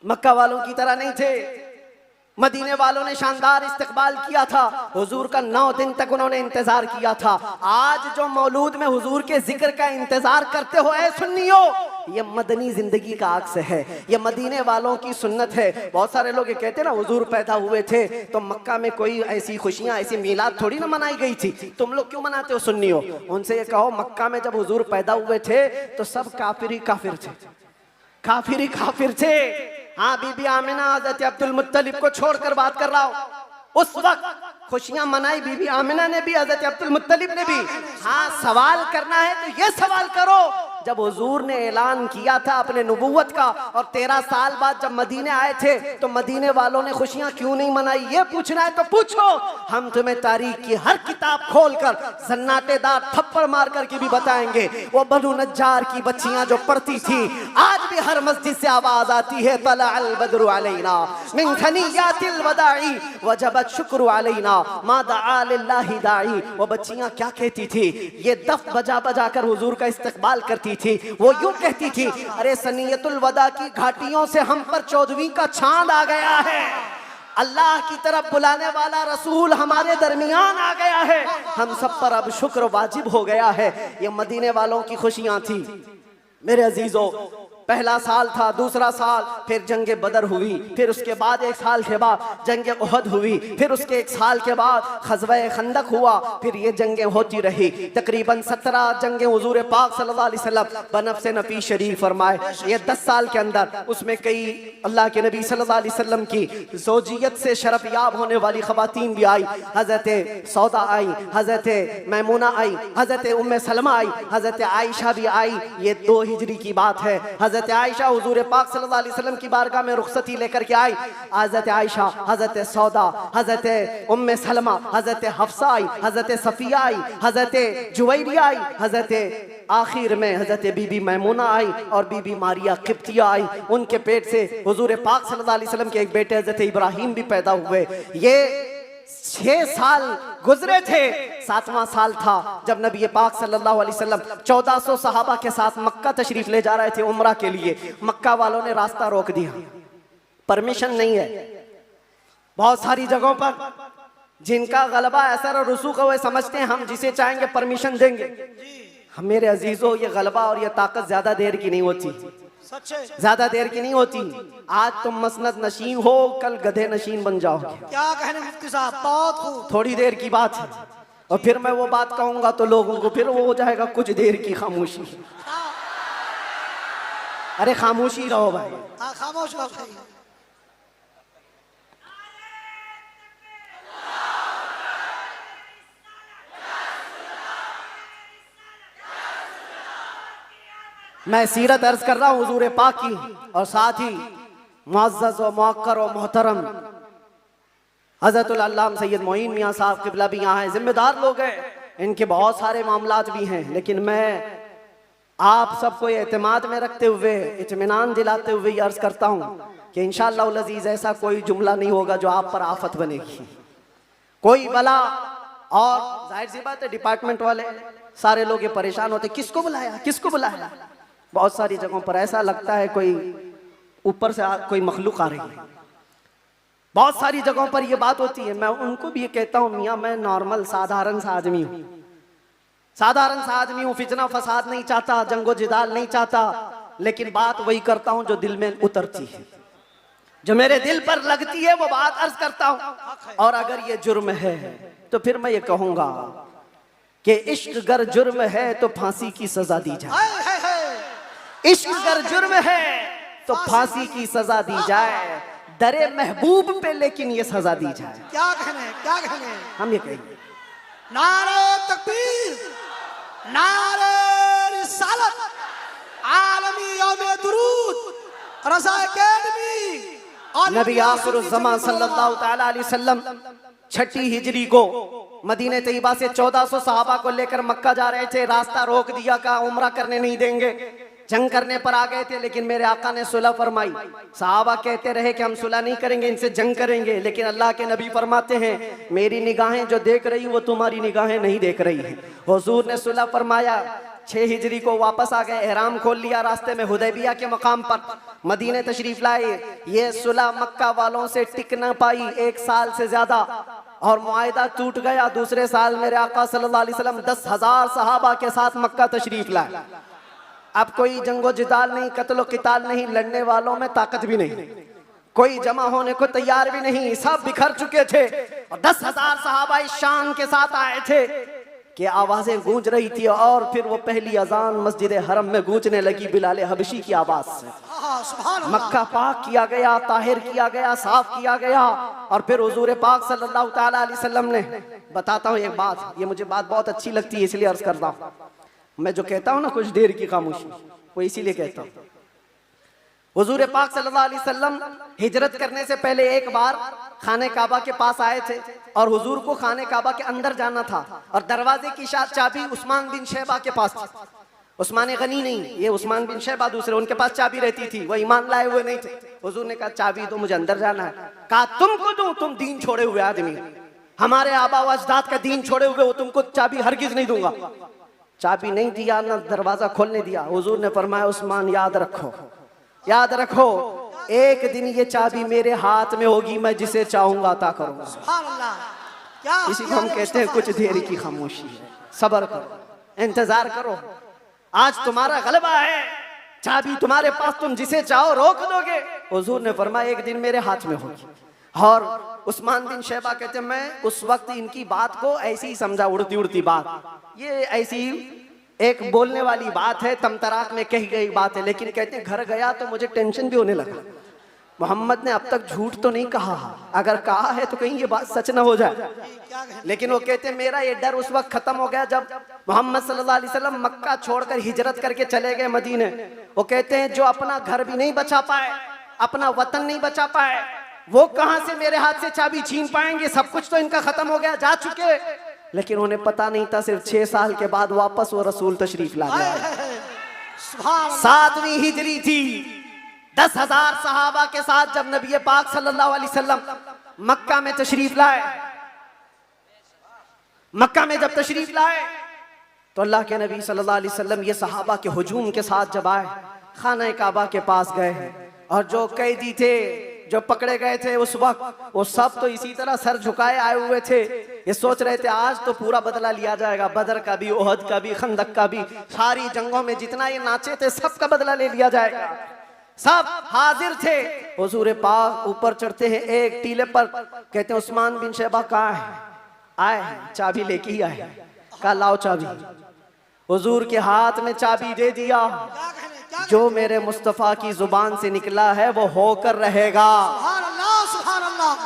S1: मक्का वालों की तरह नहीं थे। मदीने वालों ने शानदार इस्तकबाल किया था। हुजूर का 9 दिन तक उन्होंने इंतजार किया था। आज जो मौलूद में हुजूर के जिक्र का इंतजार करते हो ऐ सुन्नियो, ये मदनी जिंदगी का अक्स है, ये मदीने वालों की सुन्नत है। बहुत सारे लोग ये कहते हैं ना हुजूर पैदा हुए थे तो मक्का में कोई ऐसी खुशियां, ऐसी मीलाद थोड़ी ना मनाई गई थी, तुम लोग क्यों मनाते हो सुन्नियो? उनसे ये कहो मक्का में जब हुजूर पैदा हुए थे तो सब काफिर ही काफिर थे, काफिर ही काफिर थे। हाँ, बीबी आमिना हज़रत अब्दुल मुत्तलिब को छोड़कर बात कर रहा हूं। उस वक्त खुशियां मनाई बीबी आमिना ने भी, हज़रत अब्दुल मुत्तलिब ने भी। हाँ, सवाल करना है तो ये सवाल करो, जब हुजूर ने ऐलान किया था अपने नबुव्वत का और 13 साल बाद जब मदीने आए थे तो मदीने वालों ने खुशियां क्यों नहीं मनाई? ये पूछना है तो पूछो। हम तुम्हें तारीख की हर किताब खोलकर सन्नाटेदार थप्पड़ मार कर के भी बताएंगे। वो बनु नज्जार की बच्चियां जो पढ़ती थी, आज भी हर मस्जिद से आवाज आती है, तला अल बद्रु अलैना मिन थनियातिल वदाई वजबत शुक्र अलैना मा दआ लिल्लाहि दाई। वो बच्चियां क्या कहती थी? ये दफ बजा बजा कर हुजूर का इस्तकबाल करती थी। वो यूं कहती थी, अरे सनियतुल वदा की घाटियों से हम पर 14वीं का चांद आ गया है, अल्लाह की तरफ बुलाने वाला रसूल हमारे दरमियान आ गया है, हम सब पर अब शुक्र वाजिब हो गया है। ये मदीने वालों की खुशियां थी। मेरे अजीजों, पहला साल था, दूसरा साल, फिर जंग बदर हुई, फिर उसके बाद 1 साल के बाद जंग उहद हुई, फिर उसके 1 साल के बाद ग़ज़वा खंदक हुआ, फिर ये जंगें होती रही। तकरीबन 17 जंगें हुजूर पाक सल्लल्लाहु अलैहि वसल्लम बनफ़्स नफ़ी शरीफ फरमाए। ये 10 साल के अंदर उसमें कई अल्लाह के नबी सल्लल्लाहु अलैहि वसल्लम की ज़ौजियत से शरफ़ याब होने वाली ख़वातीन भी आई। हज़रत सौदा आई, हज़रत मैमूना आई, हज़रत उम्मे सलमा आई, हज़रत आयशा भी आई। ये 2 हिजरी की बात है। हज़रत आयशा हुजूर पाक सल्लल्लाहु अलैहि वसल्लम की बारगाह में रुखसती लेकर के आई। हज़रत आयशा, हज़रत सौदा, हज़रत उम्मे सलमा, हज़रत हफ्सा आई, हज़रत सफिया आई, हज़रत जुवैरिया आई, हज़रत आखिर में हज़रत बीबी मैमूना आई और बीबी मारिया किप्तिया आई। उनके पेट से हुजूर पाक सल्लल्लाहु अलैहि वसल्लम के एक बेटे हज़रत इब्राहिम भी पैदा हुए। ये 6 साल गुजरे थे। 7वां साल था जब नबी पाक सल्लल्लाहु अलैहि वसल्लम 1400 सहाबा के साथ मक्का तशरीफ ले जा रहे थे उम्रा के लिए। मक्का वालों ने रास्ता रोक दिया, परमिशन नहीं है। बहुत सारी जगहों पर जिनका गलबा असर और रुसूख है वे समझते हैं हम जिसे चाहेंगे परमिशन देंगे। हम मेरे अजीजों, ये गलबा और ये ताकत ज्यादा देर की नहीं होती, ज्यादा देर की नहीं होती। आज तुम मसनद नशीन हो, कल गधे नशीन बन जाओगे।
S3: क्या कहने मुफ्ती साहब, बहुत खूब।
S1: थोड़ी देर की बात है और फिर मैं वो बात कहूंगा तो लोगों को फिर वो हो जाएगा कुछ देर की खामोशी। अरे खामोशी रहो भाई,
S3: खामोश रहो भाई।
S1: मैं सीरत अर्ज कर रहा हूँ हुजूर पाक की, और साथ ही मुअज़्ज़ज़ व मुअक्कर व मोहतरम हज़रतुल अल्लामा सैयद मोइन मियाँ साहब क़िबला भी यहाँ हैं, जिम्मेदार लोग हैं, इनके बहुत सारे मामलात भी हैं, लेकिन मैं आप सबको एतमाद में रखते हुए, इत्मीनान दिलाते हुए ये अर्ज करता हूँ कि इंशाअल्लाह उल अज़ीज़ ऐसा कोई जुमला नहीं होगा जो आप पर आफत बनेगी, कोई बला। और जाहिर सी बात है डिपार्टमेंट वाले सारे लोग ये परेशान होते, किसको बुलाया किसको बुलाया। बहुत सारी जगहों पर ऐसा लगता है कोई ऊपर से कोई मखलूक आ रही है, बहुत सारी जगहों पर ये बात होती है। मैं उनको भी ये कहता हूँ, मियाँ मैं नॉर्मल साधारण सा आदमी हूँ, साधारण सा आदमी हूँ, फितना फसाद नहीं चाहता, जंगो जिदाल नहीं चाहता, लेकिन बात वही करता हूँ जो दिल में उतरती है, जो मेरे दिल पर लगती है वो बात अर्ज करता हूँ। और अगर ये जुर्म है तो फिर मैं ये कहूंगा कि इश्क गर जुर्म है तो फांसी की सजा दी जाए, इश्क गर जुर्म है तो फांसी की सजा दी जाए, दरे महबूब पे लेकिन ये सजा दी जाए।
S3: क्या कहने क्या कहने,
S1: हम ये कहेंगे
S3: नारे तकबीर, नारे रिसालत, आलमी यौमे दुरूद, रज़ा एकेडमी,
S1: नबी आखिरुज़ ज़मान सल्लल्लाहु तआला अलैहि वसल्लम 6 हिजरी को मदीने तैयबा से 1400 सहाबा को लेकर मक्का जा रहे थे। रास्ता रोक दिया, का उम्रा करने नहीं देंगे, जंग करने पर आ गए थे, लेकिन मेरे आका ने सुलह फरमाई। सहाबा कहते रहे कि हम सुलह नहीं करेंगे, इनसे जंग करेंगे, लेकिन अल्लाह के नबी फरमाते हैं मेरी निगाहें जो देख रही वो तुम्हारी निगाहें नहीं देख रही हैं। हुजूर ने सुलह फरमाया, 6 हिजरी को वापस आ गए, एहराम खोल लिया, रास्ते में हुदैबिया के मकाम पर मदीने तशरीफ लाए। ये सुलह मक्का वालों से टिक न पाई 1 साल से ज्यादा, और मुआहिदा टूट गया। दूसरे साल मेरे आका सल्लल्लाहु अलैहि वसल्लम 10,000 सहाबा के साथ मक्का तशरीफ लाए। अब कोई जंगो जिदाल नहीं, कत्लो किताल नहीं, लड़ने वालों में ताकत भी नहीं, कोई जमा होने को तैयार भी नहीं, सब बिखर चुके थे। और 10,000 सहाबा इस शान के साथ आए थे कि आवाजें गूंज रही थी, और फिर वो पहली अजान मस्जिद हरम में गूंजने लगी बिलाल हबशी की आवाज से। मक्का पाक किया गया, ताहिर किया गया, साफ किया गया, और फिर हुजूर पाक सल्लल्लाहु तआला अलैहि वसल्लम ने, बताता हूँ एक बात, ये मुझे बात बहुत अच्छी लगती है इसलिए अर्ज करता हूँ। मैं जो कहता हूँ ना कुछ देर की खामोशी, वो इसीलिए कहता हूँ। हुजूर पाक सल्लल्लाहु अलैहि वसल्लम हिजरत करने से पहले एक बार खाने काबा के पास आए थे, और हुजूर को खाने काबा के अंदर जाना था, और दरवाजे की चाबी उस्मान बिन शैबा के पास थी। उस्मान गनी नहीं, ये उस्मान बिन शैबा दूसरे, उनके पास चाबी रहती थी, वो ईमान लाए हुए नहीं थे। हुजूर ने कहा चाबी दो, मुझे अंदर जाना है। कहा तुमको दूं, तुम दीन छोड़े हुए आदमी, हमारे आबा व अजदाद का दीन छोड़े हुए हो, तुमको चाबी हरगिज नहीं दूंगा। चाबी नहीं दिया, ना दरवाजा खोलने दिया। हुजूर ने फरमाया उस्मान याद रखो, याद रखो, एक दिन ये चाबी मेरे हाथ में होगी, मैं जिसे चाहूंगा अता करूंगा। इसी को हम कहते हैं कुछ देर की खामोशी है, सब्र करो, इंतजार करो, आज तुम्हारा गलबा है, चाबी तुम्हारे पास, तुम जिसे चाहो रोक दोगे। हुजूर ने फरमाया एक दिन मेरे हाथ में होगी। और उस्मान बिन शैबा कहते हैं मैं उस वक्त इनकी बात को ऐसी ही समझा, उड़ती उड़ती बात, ये ऐसी एक बोलने वाली बात है, तमतराक में कही गई बात है, लेकिन कहते हैं घर गया तो मुझे टेंशन भी होने लगा, मोहम्मद ने अब तक झूठ तो नहीं कहा, अगर कहा है तो कहीं ये बात सच ना हो जाए। लेकिन वो कहते हैं मेरा ये डर उस वक्त खत्म हो गया जब मोहम्मद सल्लल्लाहु अलैहि वसल्लम मक्का छोड़कर हिजरत करके चले गए मदीने। वो कहते हैं जो अपना घर भी नहीं बचा पाए, अपना वतन नहीं बचा पाए, वो कहां से मेरे हाथ से चाबी छीन पाएंगे, सब कुछ तो इनका खत्म हो गया, जा चुके। लेकिन उन्हें पता नहीं था सिर्फ 6 साल के बाद वापस वो रसूल तशरीफ ला गया। 7वीं हिजरी थी, 10,000 सहाबा के साथ जब नबी पाक सल्लल्लाहु अलैहि वसल्लम मक्का में तशरीफ लाए, मक्का में जब तशरीफ लाए तो अल्लाह के नबी सल्लल्लाहु अलैहि वसल्लम ये सहाबा के हुजूम के साथ जब आए, खाना काबा के पास गए, और जो कैदी थे जो पकड़े गए थे उस वक्त, वो सब तो इसी तरह सर झुकाए आए हुए थे। ये सोच रहे थे आज तो पूरा बदला लिया जाएगा, बदर का भी, ओहद का भी, खंदक का भी, सारी जंगों में जितना ये नाचे थे सबका बदला ले लिया जाएगा। सब हाजिर थे। हुजूर पाक ऊपर चढ़ते हैं एक टीले पर, कहते हैं उस्मान बिन शैबा कहाँ है? आए, चाबी लेके ही आए। कहा लाओ चाबी। हुजूर के हाथ में चाबी दे दिया, जो मेरे मुस्तफा की जुबान से निकला है वो होकर रहेगा।
S3: सुभान अल्लाह, सुभान अल्लाह।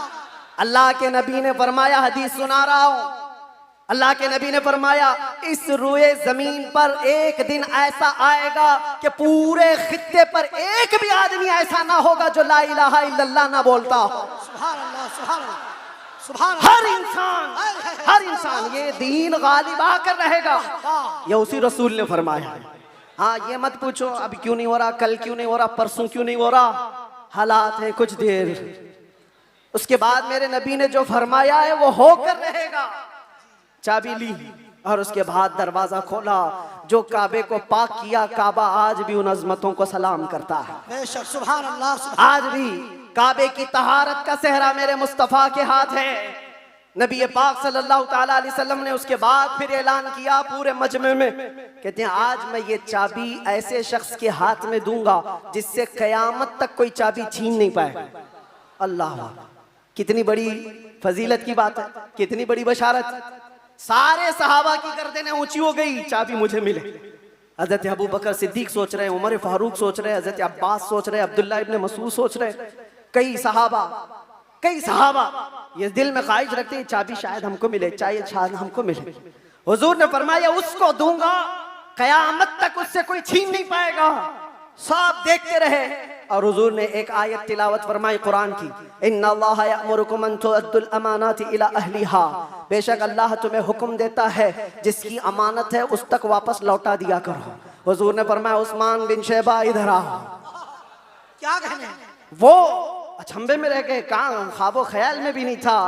S1: अल्लाह के नबी ने फरमाया, हदीस सुना रहा हूं, अल्लाह के नबी ने फरमाया इस रुए जमीन पर एक दिन ऐसा आएगा कि पूरे खित्ते पर एक भी आदमी ऐसा ना होगा जो ला इलाहा इल्लल्लाह ना बोलता हो।
S3: सुभान अल्लाह, सुभान अल्लाह, सुभान अल्लाह।
S1: हर इंसान ये दीन गालिब आकर रहेगा, ये उसी रसूल ने फरमाया। हाँ, ये मत पूछो अभी क्यों नहीं हो रहा, कल क्यों नहीं हो रहा, परसों क्यों नहीं हो रहा, हालात है कुछ देर, उसके बाद मेरे नबी ने जो फरमाया है वो होकर रहेगा। चाबी ली और उसके बाद दरवाजा खोला, जो काबे को पाक किया, काबा आज भी उन अजमतों को सलाम करता है।
S3: बेशक, सुभान अल्लाह, सुभान।
S1: आज भी काबे की तहारत का सेहरा मेरे मुस्तफा के हाथ है। नबी पाक सल्लल्लाहु ताला अलैहि वसल्लम ने उसके बाद फिर ऐलान किया पूरे मजमे में, कहते हैं आज मैं ये चाबी ऐसे शख्स के हाथ में दूंगा जिससे कयामत तक कोई चाबी छीन नहीं पाएगा। अल्लाह, कितनी बड़ी फजीलत की बात है, कितनी बड़ी बशारत। सारे सहाबा की गर्दनें ऊंची हो गई, चाबी मुझे मिले। हजरत अबू बकर सिद्दीक सोच रहे हैं, उमर फारूक सोच रहे हैं, हजरत अब्बास सोच रहे हैं, अब्दुल्ला इब्ने मसूद सोच रहे हैं, कई सहाबा ये दिल में ख्वाहिश रखते हैं चाबी शायद हमको मिले, शायद हमको मिले। हुजूर ने फरमाया उसको दूंगा, कयामत तक उससे कोई छीन नहीं पाएगा। सब देखते रहे और हुजूर ने एक आयत तिलावत फरमाई कुरान की, इन्नल्लाह यअमुरुकुम अन तुअद्दुल अमानाति इला अहलिहा, बेशक अल्लाह तुम्हें हुक्म देता है जिसकी अमानत है उस तक वापस लौटा दिया करो। हुजूर ने फरमाया उस्मान बिन शैबा इधर आओ।
S3: क्या कहने,
S1: वो अचंभे में रह गए, कहाँ ख्वाबो ख्याल में भी नहीं था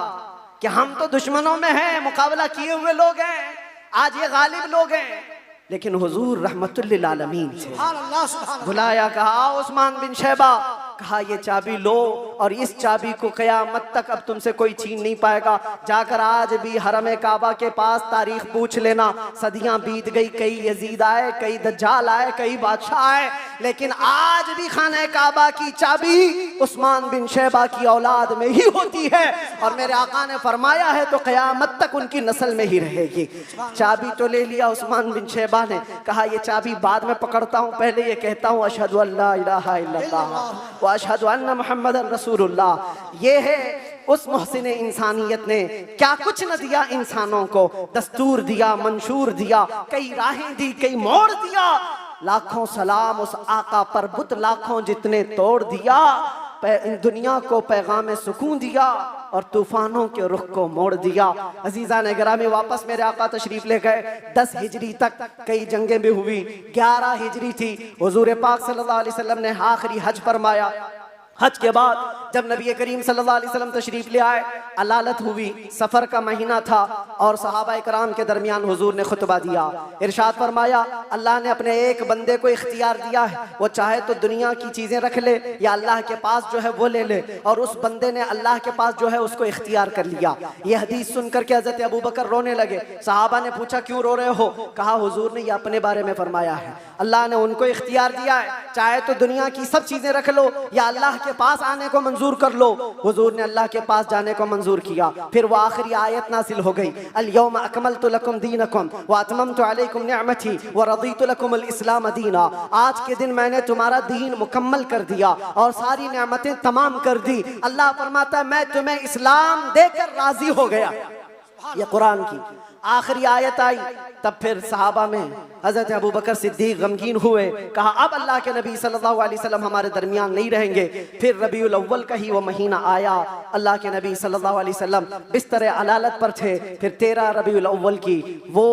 S1: कि हम तो दुश्मनों में हैं, मुकाबला किए हुए लोग हैं, आज ये गालिब लोग हैं। लेकिन हुजूर रहमतुल लिल आलमीन थे।
S3: सुभान अल्लाह, सुभान अल्लाह।
S1: बुलाया, कहा उस्मान बिन शैबा, कहा ये चाबी लो और इस चाबी को कयामत तक अब तुमसे कोई छीन नहीं पाएगा। जाकर आज भी हरम काबा के पास तारीख पूछ लेना, सदियां बीत गई, कई यजीद आए, कई दज्जाल आए, कई बादशाह आए, लेकिन आज भी खाने काबा की चाबी उस्मान बिन शैबा की औलाद में ही होती है। और मेरे आका ने फरमाया है तो कयामत तक उनकी नस्ल में ही रहेगी। चाबी तो ले लिया उस्मान बिन शैबा ने, कहा ये चाबी बाद में पकड़ता हूँ, पहले ये कहता हूँ अशहदु अल्ला इलाहा इल्लल्लाह व अशहदु अन्ना मुहम्मदन रसूलुल्लाह। ये है उस मोहसिन इंसानियत ने क्या कुछ न दिया इंसानों को, दस्तूर दिया, मंशूर दिया, कई राहें दी, कई मोड़ दिया। लाखों सलाम उस आका पर, बुत लाखों जितने तोड़ दिया, इन दुनिया को पैगाम सुकून दिया और तूफानों के रुख को मोड़ दिया। अजीजा ने गिरामी वापस मेरे आका तशरीफ ले गए। 10 हिजरी तक कई जंगें भी हुई, 11 हिजरी थी, हुजूर पाक सल्लल्लाहु अलैहि वसल्लम ने आखिरी हज फरमाया। हज के बाद जब नबी करीम सल्लल्लाहु अलैहि वसल्लम तशरीफ ले आए, अलालत हुई, सफर का महीना था और सहाबा इकराम के दरमियान हुजूर ने खुतबा दिया। इरशाद फरमाया अल्लाह ने अपने एक बंदे को इख्तियार दिया है, वो चाहे तो दुनिया की चीजें रख ले या अल्लाह के पास जो है वो ले ले, और उस बंदे ने अल्लाह के पास जो है उसको इख्तियार कर लिया। ये हदीस सुनकर के हजरत अबू बकर रोने लगे। सहाबा ने पूछा क्यों रो रहे हो? कहा हुजूर ने ये अपने बारे में फरमाया है, अल्लाह ने उनको इख्तियार दिया है, चाहे तो दुनिया की सब चीजें रख लो या अल्लाह के पास आने को मंजूर कर लो। हुजूर ने अल्लाह के पास जाने को मंजूर किया। फिर वो आखिरी आयत नासिल हो गई, अल यौम अकमलतु लकुम दीनकुम व अतममतु अलैकुम निअमती व रदीतु लकुम अल इस्लाम दीना। आज के दिन मैंने तुम्हारा दीन मुकम्मल कर दिया और सारी नेमतें तमाम कर दी। अल्लाह फरमाता है मैं तुम्हें इस्लाम देकर राजी हो गया। ये कुरान की आखिरी आयत आई। तब फिर सहाबा में हजरत अबू बकर सिद्दीक गमगीन हुए, कहा अब अल्लाह के नबी सल्लल्लाहु अलैहि वसल्लम हमारे दरमियान नहीं रहेंगे। फिर रबीउल अव्वल का ही वो महीना आया, अल्लाह के नबी सल्लल्लाहु अलैहि वसल्लम बिस्तर अलालत पर थे। फिर 13 रबीउल अव्वल की वो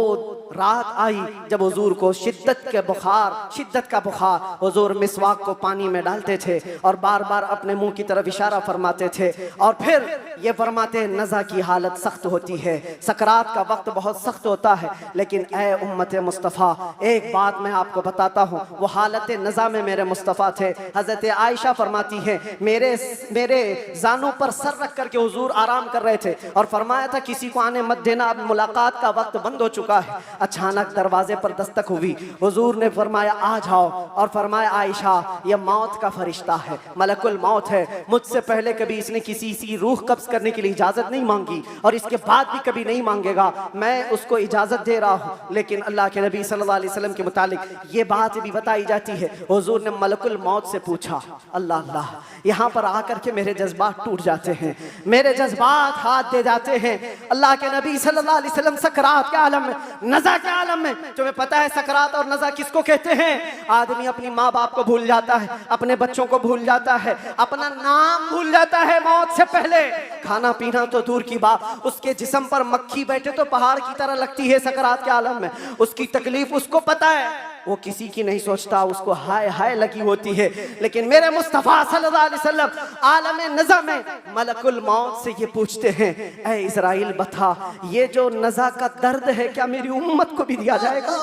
S1: रात आई जब हुजूर को शिद्दत का बुखार, हुजूर मिसवाक को पानी में डालते थे और बार बार अपने मुंह की तरफ इशारा फरमाते थे और फिर ये फरमाते नज़ा की हालत सख्त होती है, सकरात का वक्त बहुत सख्त होता है, लेकिन ए उम्मत मुस्तफ़ा एक बात मैं आपको बताता हूँ, वो हालत नज़ा में मेरे मुस्तफ़ा थे। हज़रत आयशा फरमाती हैं मेरे जानू पर सर रख करके हुजूर आराम कर रहे थे और फरमाया था किसी को आने मत देना, अब मुलाकात का वक्त बंद हो चुका है। अचानक दरवाजे पर दस्तक हुई। हुजूर ने फरमाया आ जाओ, और फरमाया आयशा ये मौत का फरिश्ता है, मलकुल मौत है। मुझसे पहले कभी इसने किसी की रूह कब्ज करने के लिए इजाजत नहीं मांगी और इसके बाद भी कभी नहीं मांगेगा। मैं उसको इजाजत दे रहा हूँ। लेकिन अल्लाह के नबी सल्लल्लाहु अलैहि वसल्लम के मुतालिक ये बात भी बताई जाती है, हुजूर ने मलकुल मौत से पूछा। अल्लाह अल्लाह, यहाँ पर आकर के मेरे जज्बात टूट जाते हैं, मेरे जज्बात हाथ दे जाते हैं। अल्लाह के नबी सल्लल्लाहु अलैहि वसल्लम सकरात के आलम में, नज़ा के आलम में, तुम्हें पता है सकरात और नज़ा किसको कहते हैं? आदमी अपनी माँ बाप को भूल जाता है, अपने बच्चों को भूल जाता है, अपना नाम भूल जाता है मौत से पहले। खाना पीना तो दूर की बात, उसके जिस्म पर मक्खी बैठे तो पहाड़ की तरह लगती है सकरात के आलम में। उसकी तकलीफ उसको पता है, वो किसी की नहीं सोचता, उसको हाय हाय लगी होती है। लेकिन मेरे मुस्तफ़ा सल्लल्लाहु अलैहि वसल्लम आलम नज़ा में मलकुल मौत से ये पूछते हैं, ऐ इज़राइल बता ये जो नज़ा का दर्द है क्या मेरी उम्मत को भी दिया जाएगा?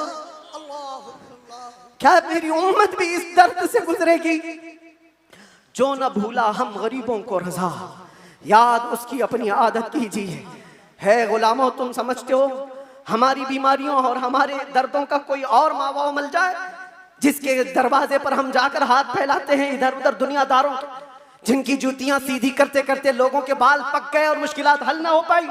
S1: क्या मेरी उम्मत भी इस दर्द से गुजरेगी? जो न भूला हम गरीबों को रज़ा, याद उसकी अपनी आदत कीजिए। है गुलामों, तुम समझते हो हमारी बीमारियों और हमारे दर्दों का कोई और मावा मिल जाए जिसके दरवाजे पर हम जाकर हाथ फैलाते हैं इधर उधर दुनियादारों के, जिनकी जूतियां सीधी करते करते लोगों के बाल पक गए और मुश्किलात हल ना हो पाई?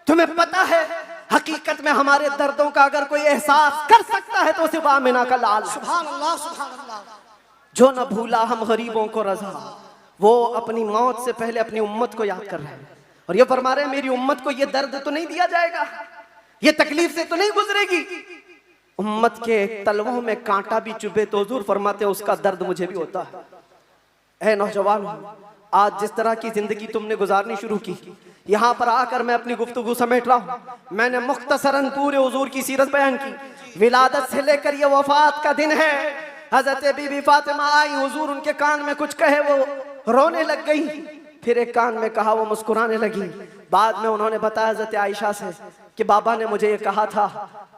S1: तुम्हें पता है हकीकत में हमारे दर्दों का अगर कोई एहसास कर सकता है तो सिर्फ आमिना का लाल।
S3: सुभान अल्लाह, सुभान अल्लाह।
S1: जो न भूला हम गरीबों को रज़ा, वो अपनी मौत से पहले अपनी उम्मत को याद कर रहे हैं और ये फरमा रहे हैं मेरी उम्मत को ये दर्द तो नहीं दिया जाएगा, ये तकलीफ से तो नहीं गुजरेगी। उम्मत के तलवों में कांटा भी चुभे तो हुजूर फरमाते उसका दर्द मुझे भी होता है। ऐ नौजवान, आज जिस तरह की जिंदगी तुमने गुजारनी शुरू की, यहाँ पर आकर मैं अपनी गुफ्तगू समेट रहा हूँ। मैंने मुख्तसरन पूरे हुजूर की सीरत बयान की। विलादत से लेकर ये वफात का दिन है, हजरत बीबी फातिमा आई, हुजूर उनके कान में कुछ कहे, वो रोने लग गई, फिर एक कान में कहा, वो मुस्कुराने लगी। बाद में उन्होंने बताया हजरत आयशा से कि बाबा ने मुझे ये कहा था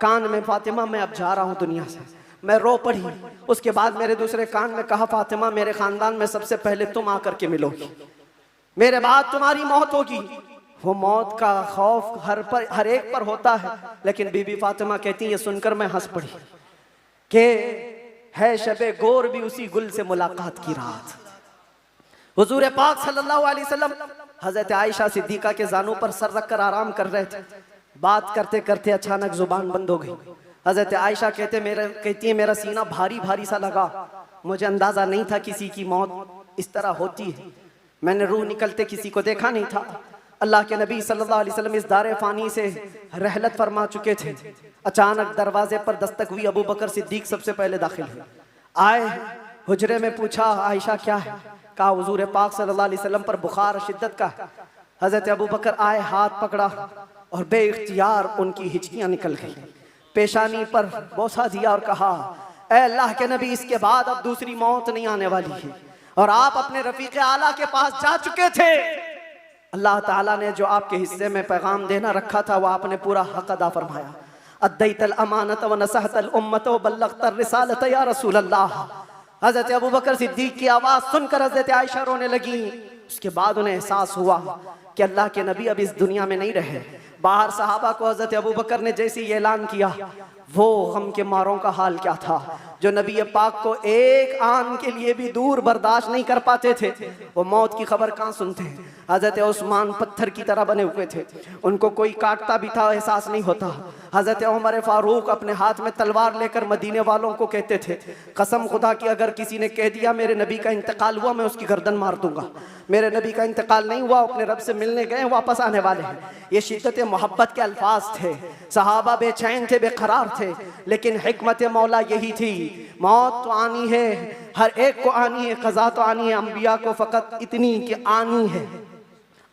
S1: कान में, फातिमा मैं अब जा रहा हूँ दुनिया से। मैं रो पड़ी। उसके बाद मेरे दूसरे कान में कहा, फातिमा मेरे खानदान में सबसे पहले तुम आकर के मिलोगी, मेरे बाद तुम्हारी मौत होगी। वो मौत का खौफ हर एक पर होता है, लेकिन बीबी फातिमा कहती ये सुनकर मैं हंस पड़ी कि है शबे गोर भी उसी गुल से मुलाकात की रात। हुजूर पाक सल्लल्लाहु अलैहि वसल्लम हजरत आयशा सिद्दीका के जानों पर सर रखकर आराम कर रहे थे। बात करते करते अचानक जुबान बंद हो गई। हजरत आयशा कहती है मेरा सीना भारी भारी सा लगा, मुझे अंदाजा नहीं था किसी की मौत इस तरह होती है। मैंने रूह निकलते किसी को देखा नहीं था। अल्लाह के नबी सल्लल्लाहु अलैहि वसल्लम इस दारे फानी से रहलत फरमा चुके थे। अचानक दरवाजे पर दस्तक हुई। अबू बकर सिद्दीक सबसे पहले दाखिल हुए। आए, हुजरे में पूछा आयशा क्या है? कहा हुजूर पाक सल्लल्लाहु अलैहि वसल्लम पर बुखार शिद्दत का है। हजरत अबू बकर आए, हाथ पकड़ा और बेइख्तियार उनकी हिचकियां निकल गई। पेशानी पर बोसा दिया और कहा, ऐ अल्लाह के नबी इसके बाद अब दूसरी मौत नहीं आने वाली है और आप अपने रफीक आला के पास जा चुके थे। अल्लाह ताला ने जो आपके हिस्से में पैगाम देना रखा था वो आपने पूरा हक अदा फरमाया। अद्दैतल अमानत व नसहतल उम्मत व बल्लगतर रिसालत या रसूल अल्लाह। हजरत अबू बकर सिद्दीक की आवाज सुनकर हजरत आयशा रोने लगी। उसके बाद उन्हें एहसास हुआ कि अल्लाह के नबी अब इस दुनिया में नहीं रहे। बाहर सहाबा को हजरत अबू बकर ने जैसे ही ऐलान किया, वो गम के मारों का हाल क्या था जो नबी पाक को एक आन के लिए भी दूर बर्दाश्त नहीं कर पाते थे। वो मौत की खबर कहाँ सुनते हैं। हजरत उस्मान पत्थर की तरह बने हुए थे, उनको कोई काटता भी था एहसास नहीं होता। हजरत उमर फारूक अपने हाथ में तलवार लेकर मदीने वालों को कहते थे, कसम खुदा की अगर किसी ने कह दिया मेरे नबी का इंतकाल हुआ मैं उसकी गर्दन मार दूंगा। मेरे नबी का इंतकाल नहीं हुआ, अपने रब से मिलने गए, वापस आने वाले हैं। ये शिद्दत मोहब्बत के अल्फाज थे। सहाबा बेचैन थे, बेकरार थे, लेकिन हिकमत मौला यही थी, मौत तो आनी है, हर एक को आनी है, कज़ा तो आनी है, अंबिया को फकत इतनी कि आनी है,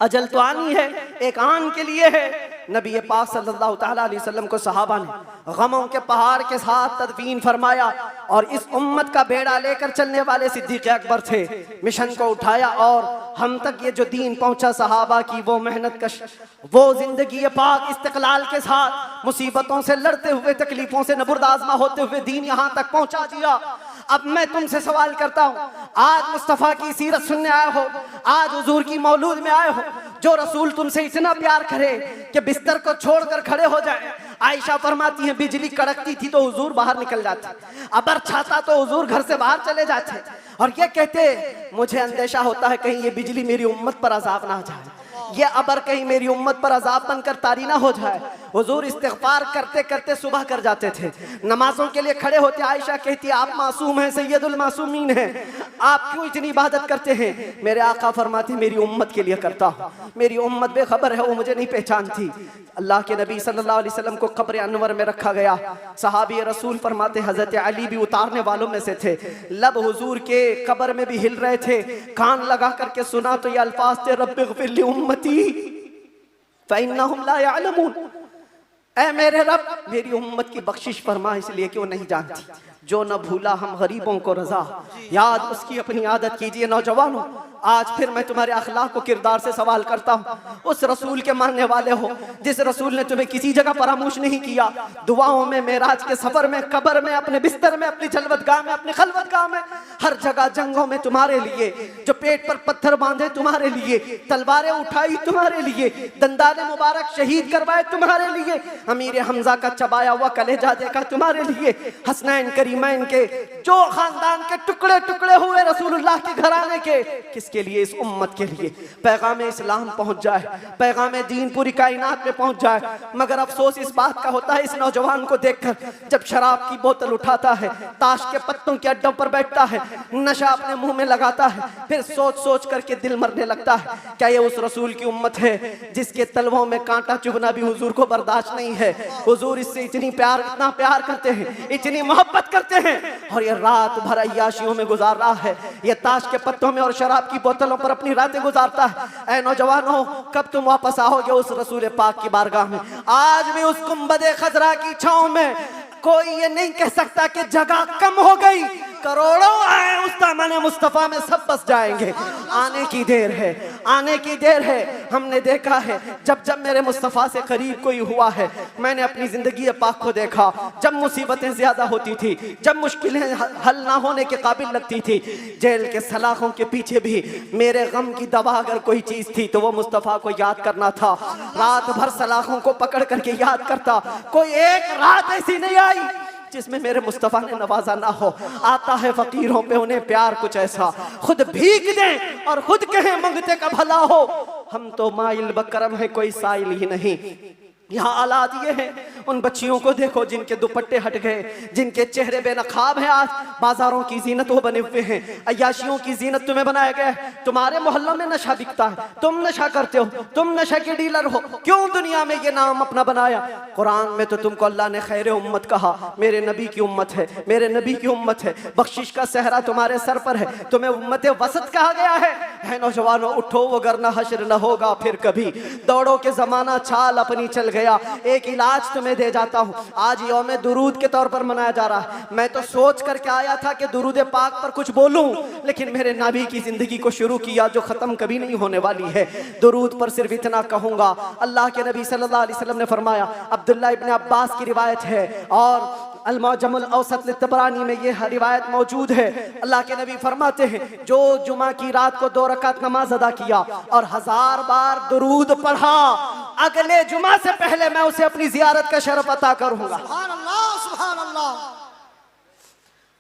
S1: अजल तो आनी है, एक आन के लिए है। नबी पाक सल्लल्लाहु ताला अलैहि वसल्लम को सहाबा ने गमों के पहाड़ के साथ तदफीन फरमाया और इस उम्मत का बेड़ा लेकर चलने वाले सिद्दीक़ अकबर थे। मिशन को उठाया और हम तक ये जो दीन पहुंचा, सहाबा की वो मेहनत कश, वो जिंदगी पाक इस्तिक़लाल के साथ मुसीबतों से लड़ते हुए, तकलीफों से नबुर्दाज़मा होते हुए दीन यहाँ तक पहुंचा दिया। अब मैं तुमसे सवाल करता हूँ, आज मुस्तफ़ा की सीरत सुनने आए हो, आज हुजूर की मौलूद में आए हो, जो रसूल तुमसे इतना प्यार करे कि बिस्तर को छोड़कर खड़े हो जाए, आयशा फरमाती हैं बिजली कड़कती थी तो हुजूर बाहर निकल जाते, अबर छाता तो हुजूर घर से बाहर चले जाते और ये कहते मुझे अंदेशा होता है कहीं ये बिजली मेरी उम्मत पर अजाब ना आ जाए, ये अबर कहीं मेरी उम्मत पर अजाब बनकर तारी ना हो जाए। हुजूर इस्तिग़फ़ार करते करते सुबह कर जाते थे, नमाजों के लिए खड़े होते। आयशा कहती आप मासूम हैं, सैयदुल मासूमीन हैं, आप क्यों इतनी इबादत करते हैं? मेरे आका फरमाते मेरी उम्मत के लिए करता हूँ, मेरी उम्मत बेखबर है, वो मुझे नहीं पहचानती। अल्लाह के नबी सल्लल्लाहु अलैहि वसल्लम को कब्र अनवर में रखा गया। सहाबी रसूल फरमाते हज़रत अली भी उतारने वालों में से थे। लब हुजूर के कब्र में भी हिल रहे थे, कान लगा करके सुना तो ये अल्फाज थे रब्बिग़फ़िर ली उम्मती फ़इन्नहुम ला यअलमून, ऐ मेरे रब मेरी उम्मत की बख्शिश फरमा, इसलिए कि वो नहीं जानती। जो न भूला हम गरीबों को रजा, याद उसकी अपनी आदत कीजिए। नौजवानों, आज फिर मैं तुम्हारे अखलाक को किरदार से सवाल करता हूँ। उस रसूल के मानने वाले हो जिस रसूल ने तुम्हें किसी जगह फरामोश नहीं किया, दुआओं में, मेराज के सफर में, कब्र में, अपने बिस्तर में, अपनी जलवतगाह में, अपनी खलवतगाह में, हर जगह जंगों में तुम्हारे लिए, जो पेट पर पत्थर बांधे तुम्हारे लिए, तलवारें उठाई तुम्हारे लिए, दंदाने मुबारक शहीद करवाए तुम्हारे लिए, अमीर हमजा का चबाया हुआ कलेजा देखा तुम्हारे लिए, हसनैन करीमैन के जो खानदान के टुकड़े टुकड़े हुए रसूलुल्लाह के घराने के, किसके लिए? इस उम्मत के लिए पैगाम इस्लाम पहुंच जाए, पैगाम दीन पूरी कायनात में पहुंच जाए। मगर अफसोस इस बात का होता है इस नौजवान को देखकर, जब शराब की बोतल उठाता है, ताश के पत्तों के अड्डों पर बैठता है, नशा अपने मुंह में लगाता है, फिर सोच सोच करके दिल मरने लगता है। क्या ये उस रसूल की उम्मत है जिसके तलवों में कांटा चुभना भी हुजूर को बर्दाश्त नहीं है? हुजूर इससे इतनी प्यार, इतना प्यार करते हैं, इतनी मोहब्बत करते हैं, और ये रात भर अय्याशियों में गुजार रहा है, ये ताश के पत्तों में और शराब की बोतलों पर अपनी रातें गुजारता है। ऐ नौजवानों, कब तुम वापस आओगे उस रसूल पाक की बारगाह में? आज भी उस गुंबदे खजरा की छांव में कोई ये नहीं कह सकता कि जगह कम हो गई। करोड़ों आए उस दामन मुस्तफा में, सब बस जाएंगे। आने की देर है, आने की देर है। हमने देखा है जब जब मेरे मुस्तफा से करीब कोई हुआ है, मैंने अपनी जिंदगी पाक को देखा। जब मुसीबतें ज्यादा होती थी, जब मुश्किलें हल ना होने के काबिल लगती थी, जेल के सलाखों के पीछे भी मेरे गम की दवा अगर कोई चीज थी तो वो मुस्तफा को याद करना था। रात भर सलाखों को पकड़ करके याद करता। कोई एक रात ऐसी नहीं आई जिसमें मेरे मुस्तफा ने नवाजा ना हो। आता है फकीरों पे उन्हें प्यार कुछ ऐसा, खुद भीख दें और खुद कहें मंगते का भला हो। हम तो माइल बकरम है, कोई साइल ही नहीं। यहाँ हालात ये हैं, उन बच्चियों को देखो जिनके दुपट्टे हट गए, जिनके चेहरे बेनकाब हैं। आज बाजारों की जीनत वो बने हुए हैं, अय्याशियों की जीनत तुम्हें बनाया गया है। तुम्हारे मोहल्लों में नशा बिकता है, तुम नशा करते हो, तुम नशा के डीलर हो। क्यों दुनिया में ये नाम अपना बनाया? कुरान में तो तुमको अल्लाह ने खैर उम्मत कहा, मेरे नबी की उम्मत है, मेरे नबी की उम्मत है। बख्शिश का सहरा तुम्हारे सर पर है, तुम्हें उम्मत वसत कहा गया है। नौजवानों उठो, वगरना हश्र न होगा फिर कभी। दौड़ो के जमाना चाल अपनी चल गया। एक इलाज तुम्हें दे जाता हूँ, आज यौम दुरूद के तौर पर मनाया जा रहा है। मैं तो सोच करके आया था कि दुरूद पाक पर कुछ बोलूं, लेकिन मेरे नबी की जिंदगी को शुरू किया जो खत्म कभी नहीं होने वाली है। दुरूद पर सिर्फ इतना कहूंगा, अल्लाह के नबी सल्लल्लाहु अलैहि वसल्लम ने फरमाया, अब्दुल्लाह इब्न अब्बास की रिवायत है और अल-मुअज्जमुल औसत लित-तबरानी में ये रिवायत मौजूद है। अल्लाह के नबी फरमाते हैं, जो जुमा की रात को 2 रकात नमाज अदा किया और 1000 बार दुरूद पढ़ा, अगले जुमा से पहले मैं उसे अपनी जियारत का शरफ अता करूंगा।
S3: सुभान अल्लाह, सुभान अल्लाह।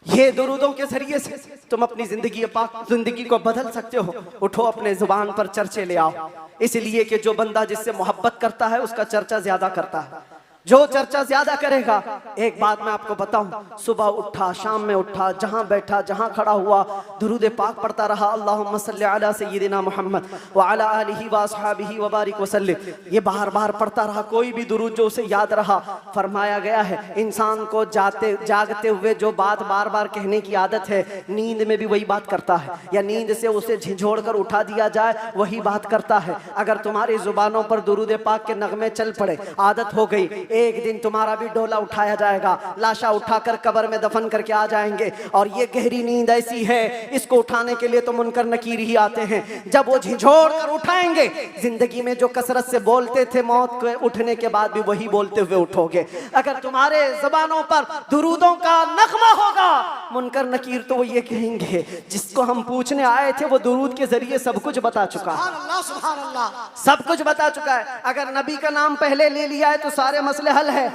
S1: ये दुरूदों के जरिए से तुम अपनी जिंदगी को बदल सकते हो। उठो, अपने जुबान पर चर्चे ले आओ, इसलिए कि जो बंदा जिससे मोहब्बत करता है उसका चर्चा ज्यादा करता है। जो चर्चा ज्यादा करेगा, एक बात मैं आपको बताऊं, सुबह उठा, शाम में उठा, जहां बैठा, जहां खड़ा हुआ, दुरूद पाक पढ़ता रहा, अल्लाहुम्मा सल्ली अला सय्यिदिना मुहम्मद व अला आलिहि व अस्हाबिहि व बारिक वसल्लिम। ये बार बार पढ़ता रहा, कोई भी दुरूद जो उसे याद रहा। फरमाया गया है, इंसान को जागते हुए जो बात बार बार कहने की आदत है, नींद में भी वही बात करता है, या नींद से उसे झिझोड़ कर उठा दिया जाए वही बात करता है। अगर तुम्हारी जुबानों पर दुरूद पाक के नगमे चल पड़े, आदत हो गई, एक दिन तुम्हारा भी डोला उठाया जाएगा, लाशा उठाकर कब्र में दफन करके आ जाएंगे। और ये गहरी नींद ऐसी है, इसको उठाने के लिए तो मुनकर नकीर ही आते हैं। जब वो झिझोड़ कर उठाएंगे, जिंदगी में जो कसरत से बोलते थे, मौत के उठने के बाद भी वही बोलते हुए उठोगे। अगर तुम्हारे ज़बानों पर दुरूदों का नगमा होगा, मुनकर नकीर तो वो ये कहेंगे जिसको हम पूछने आए थे वो दुरूद के जरिए सब कुछ बता चुका है,
S3: सुभान अल्लाह, सुभान अल्लाह।
S1: सब कुछ बता चुका है। अगर नबी का नाम पहले ले लिया है तो सारे मसले हल है।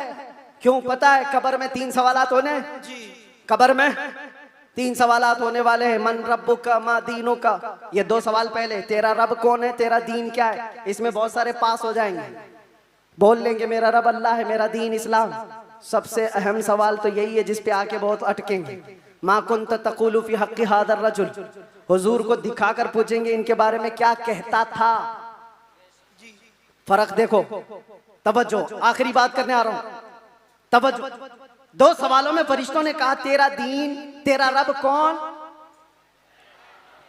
S1: क्यों पता है? कब्र में 3 सवालात होने, कब्र में 3 सवालात होने वाले हैं। मन रब्बुका मा दीनुका, ये 2 सवाल पहले, तेरा रब कौन है, तेरा दीन क्या है। इसमें बहुत सारे पास हो जाएंगे, बोल लेंगे मेरा रब अल्लाह है, मेरा दीन इस्लाम। सबसे अहम सवाल तो यही है जिस पे आके बहुत अटकेंगे। मा कुंत तक़ूलु फी हक़्क़ि हादर रजुल, हुजूर को दिखाकर पूछेंगे इनके बारे में क्या कहता था। फर्क देखो, तवज्जो, आखिरी बात करने आ रहा हूं, तवज्जो। 2 सवालों में फरिश्तों ने कहा तेरा दीन, तेरा रब कौन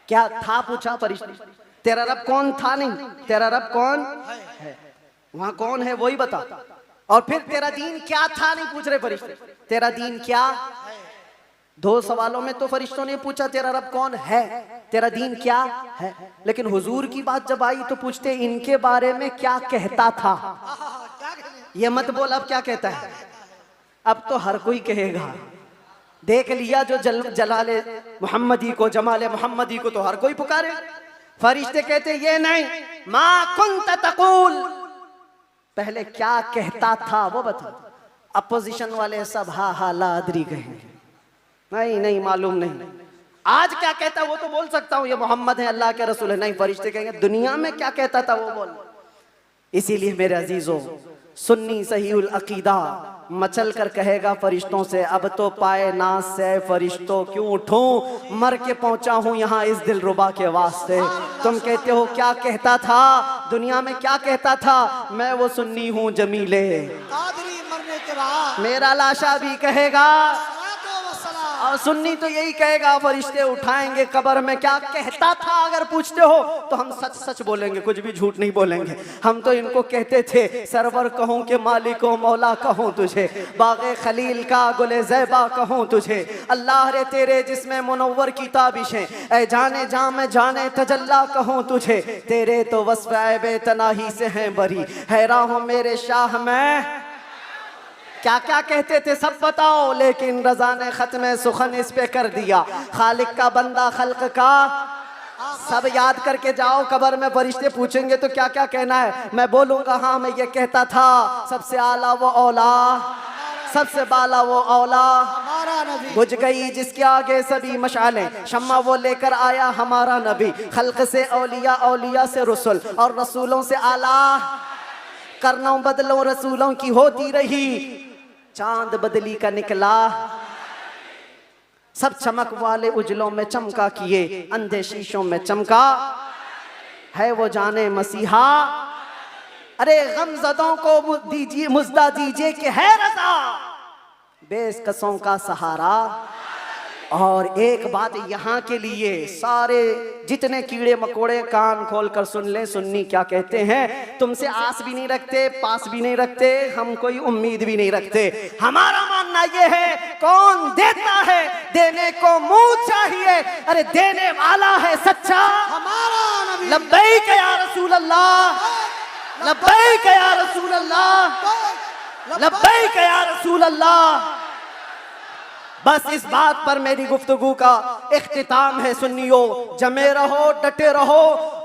S1: क्या था, पूछा फरिश्ते। तेरा रब कौन था नहीं, तेरा रब कौन है, वहां कौन है वही बता। और फिर तेरा दीन क्या था नहीं पूछ रहे फरिश्ते, तेरा दीन क्या। 2 सवालों में तो फरिश्तों ने पूछा तेरा रब कौन है, तेरा दीन क्या है, लेकिन हुजूर की बात जब आई तो पूछते इनके बारे में क्या कहता था। ये मत बोल अब क्या कहता है, अब तो हर कोई कहेगा। देख लिया जो जलाले मोहम्मदी को, जमाले मोहम्मदी को तो हर कोई पुकारे। फरिश्ते कहते ये नहीं, मा कुंत तक़ूल, पहले क्या कहता था वो बता। अपोजिशन वाले सब हा हा लादरी कहेंगे, नहीं नहीं मालूम नहीं। आज क्या कहता वो तो बोल सकता हूं, ये मोहम्मद है, अल्लाह के रसूल है। नहीं, फरिश्ते कहेंगे दुनिया में क्या कहता था वो बोल। इसीलिए मेरे अजीजों, सुन्नी सहीउल अकीदा मचल कर कहेगा फरिश्तों से, अब तो पाए नाज से फरिश्तों क्यों उठूं, मर के पहुंचा हूं यहाँ इस दिलरुबा के वास्ते। तुम कहते हो क्या कहता था, दुनिया में क्या कहता था, मैं वो सुन्नी हूँ जमीले,
S3: कादरी मरने के बाद
S1: मेरा लाशा भी कहेगा,
S3: वस्सलाम।
S1: और सुन्नी तो यही कहेगा। फरिश्ते उठाएंगे कब्र में, क्या कहता था अगर पूछते हो तो हम सच सच बोलेंगे, कुछ भी झूठ नहीं बोलेंगे। हम तो इनको कहते थे सरवर कहूँ के मालिको मौला कहूँ तुझे, बाग़े खलील का गुले ज़ैबा कहूँ तुझे, अल्लाह रे तेरे जिसमें मुनव्वर की ताबिशें, ऐ जाने जा में जाने तजल्ला कहूँ तुझे, तेरे तो वस्फ़ ऐबे तनाही से हैं बरी, हैरान हूँ मेरे शाह में। क्या क्या कहते थे सब बताओ, लेकिन रज़ा ने ख़त्म सुखन इस पे कर दिया। खालिक का बंदा खल्क का, सब याद करके जाओ। कब्र में फरिश्ते पूछेंगे तो क्या क्या कहना है, मैं बोलूँगा हाँ मैं ये कहता था, सबसे आला वो औला, सबसे बाला वो औला,
S3: हमारा नबी
S1: बुझ गई जिसके आगे सभी मशालें, शम्मा वो लेकर आया हमारा नबी, खल्क से औलिया, औलिया से रसूल, और रसूलों से आला, करनों बदलों रसूलों की होती रही, चांद बदली का निकला, सब चमक वाले उजलों में चमका किए, अंधे शीशों में चमका है वो जाने मसीहा। अरे गमज़दों को दीजिए मुज़्दा दीजिए कि है रज़ा, बेकसों का सहारा। और एक बात यहाँ के लिए, सारे जितने कीड़े मकोड़े कान खोल कर सुन ले, सुन्नी क्या कहते हैं। तुमसे आस भी नहीं रखते, पास भी नहीं रखते, हम कोई उम्मीद भी नहीं रखते। हमारा मानना ये है कौन देता है, देने को मुंह चाहिए, अरे देने वाला है सच्चा
S3: हमारा नबी।
S1: लब्बैक या रसूल अल्लाह, लब्बैक या रसूल अल्लाह, लब्बैक या रसूल अल्लाह। बस इस बात पर मेरी गुफ्तगू का इख्तिताम है। सुन्नियों, जमे रहो, डटे रहो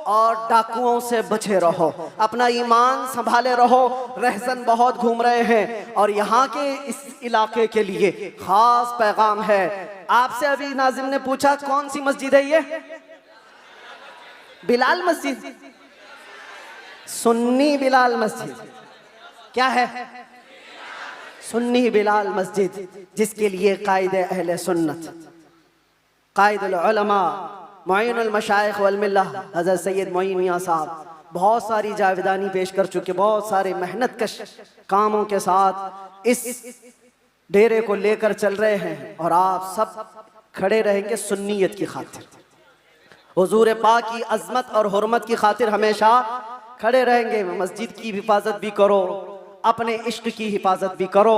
S1: और डाकुओं से बचे रहो, अपना ईमान संभाले रहो। रहसन बहुत घूम रहे हैं और यहाँ के इस इलाके के लिए खास पैगाम है। आपसे अभी नाजिम ने पूछा कौन सी मस्जिद है ये, बिलाल मस्जिद, सुन्नी बिलाल मस्जिद। क्या है? सुन्नी बिलाल मस्जिद, जिसके लिए कायदे अहले सुन्नत, कायदुल उलमा, मुईनुल मशाइख वल मिल्लह हज़रत सैयद मोइन मियां साहब बहुत सारी जावेदानी पेश कर चुके, बहुत सारे मेहनत कश कामों के साथ इस डेरे को लेकर चल रहे हैं। और आप सब खड़े रहेंगे सुन्नियत की खातिर, हुजूर पाक की अजमत और हुर्मत की खातिर हमेशा खड़े रहेंगे। मस्जिद की हिफाजत भी करो, अपने इश्क की हिफाजत भी करो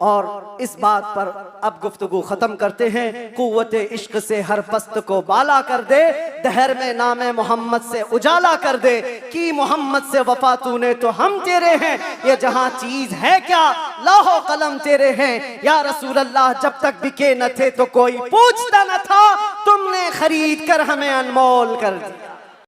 S1: और इस बात पर अब गुफ्तगू खत्म करते हैं। कुव्वत इश्क से हर पस्त को बाला कर दे, दहर में नामे मोहम्मद से उजाला कर दे, कि मोहम्मद से वफा तूने तो हम तेरे हैं, ये जहां चीज है क्या लाहो कलम तेरे हैं। या रसूल अल्लाह जब तक बिके न थे तो कोई पूछता न था, तुमने खरीद कर हमें अनमोल कर दिया।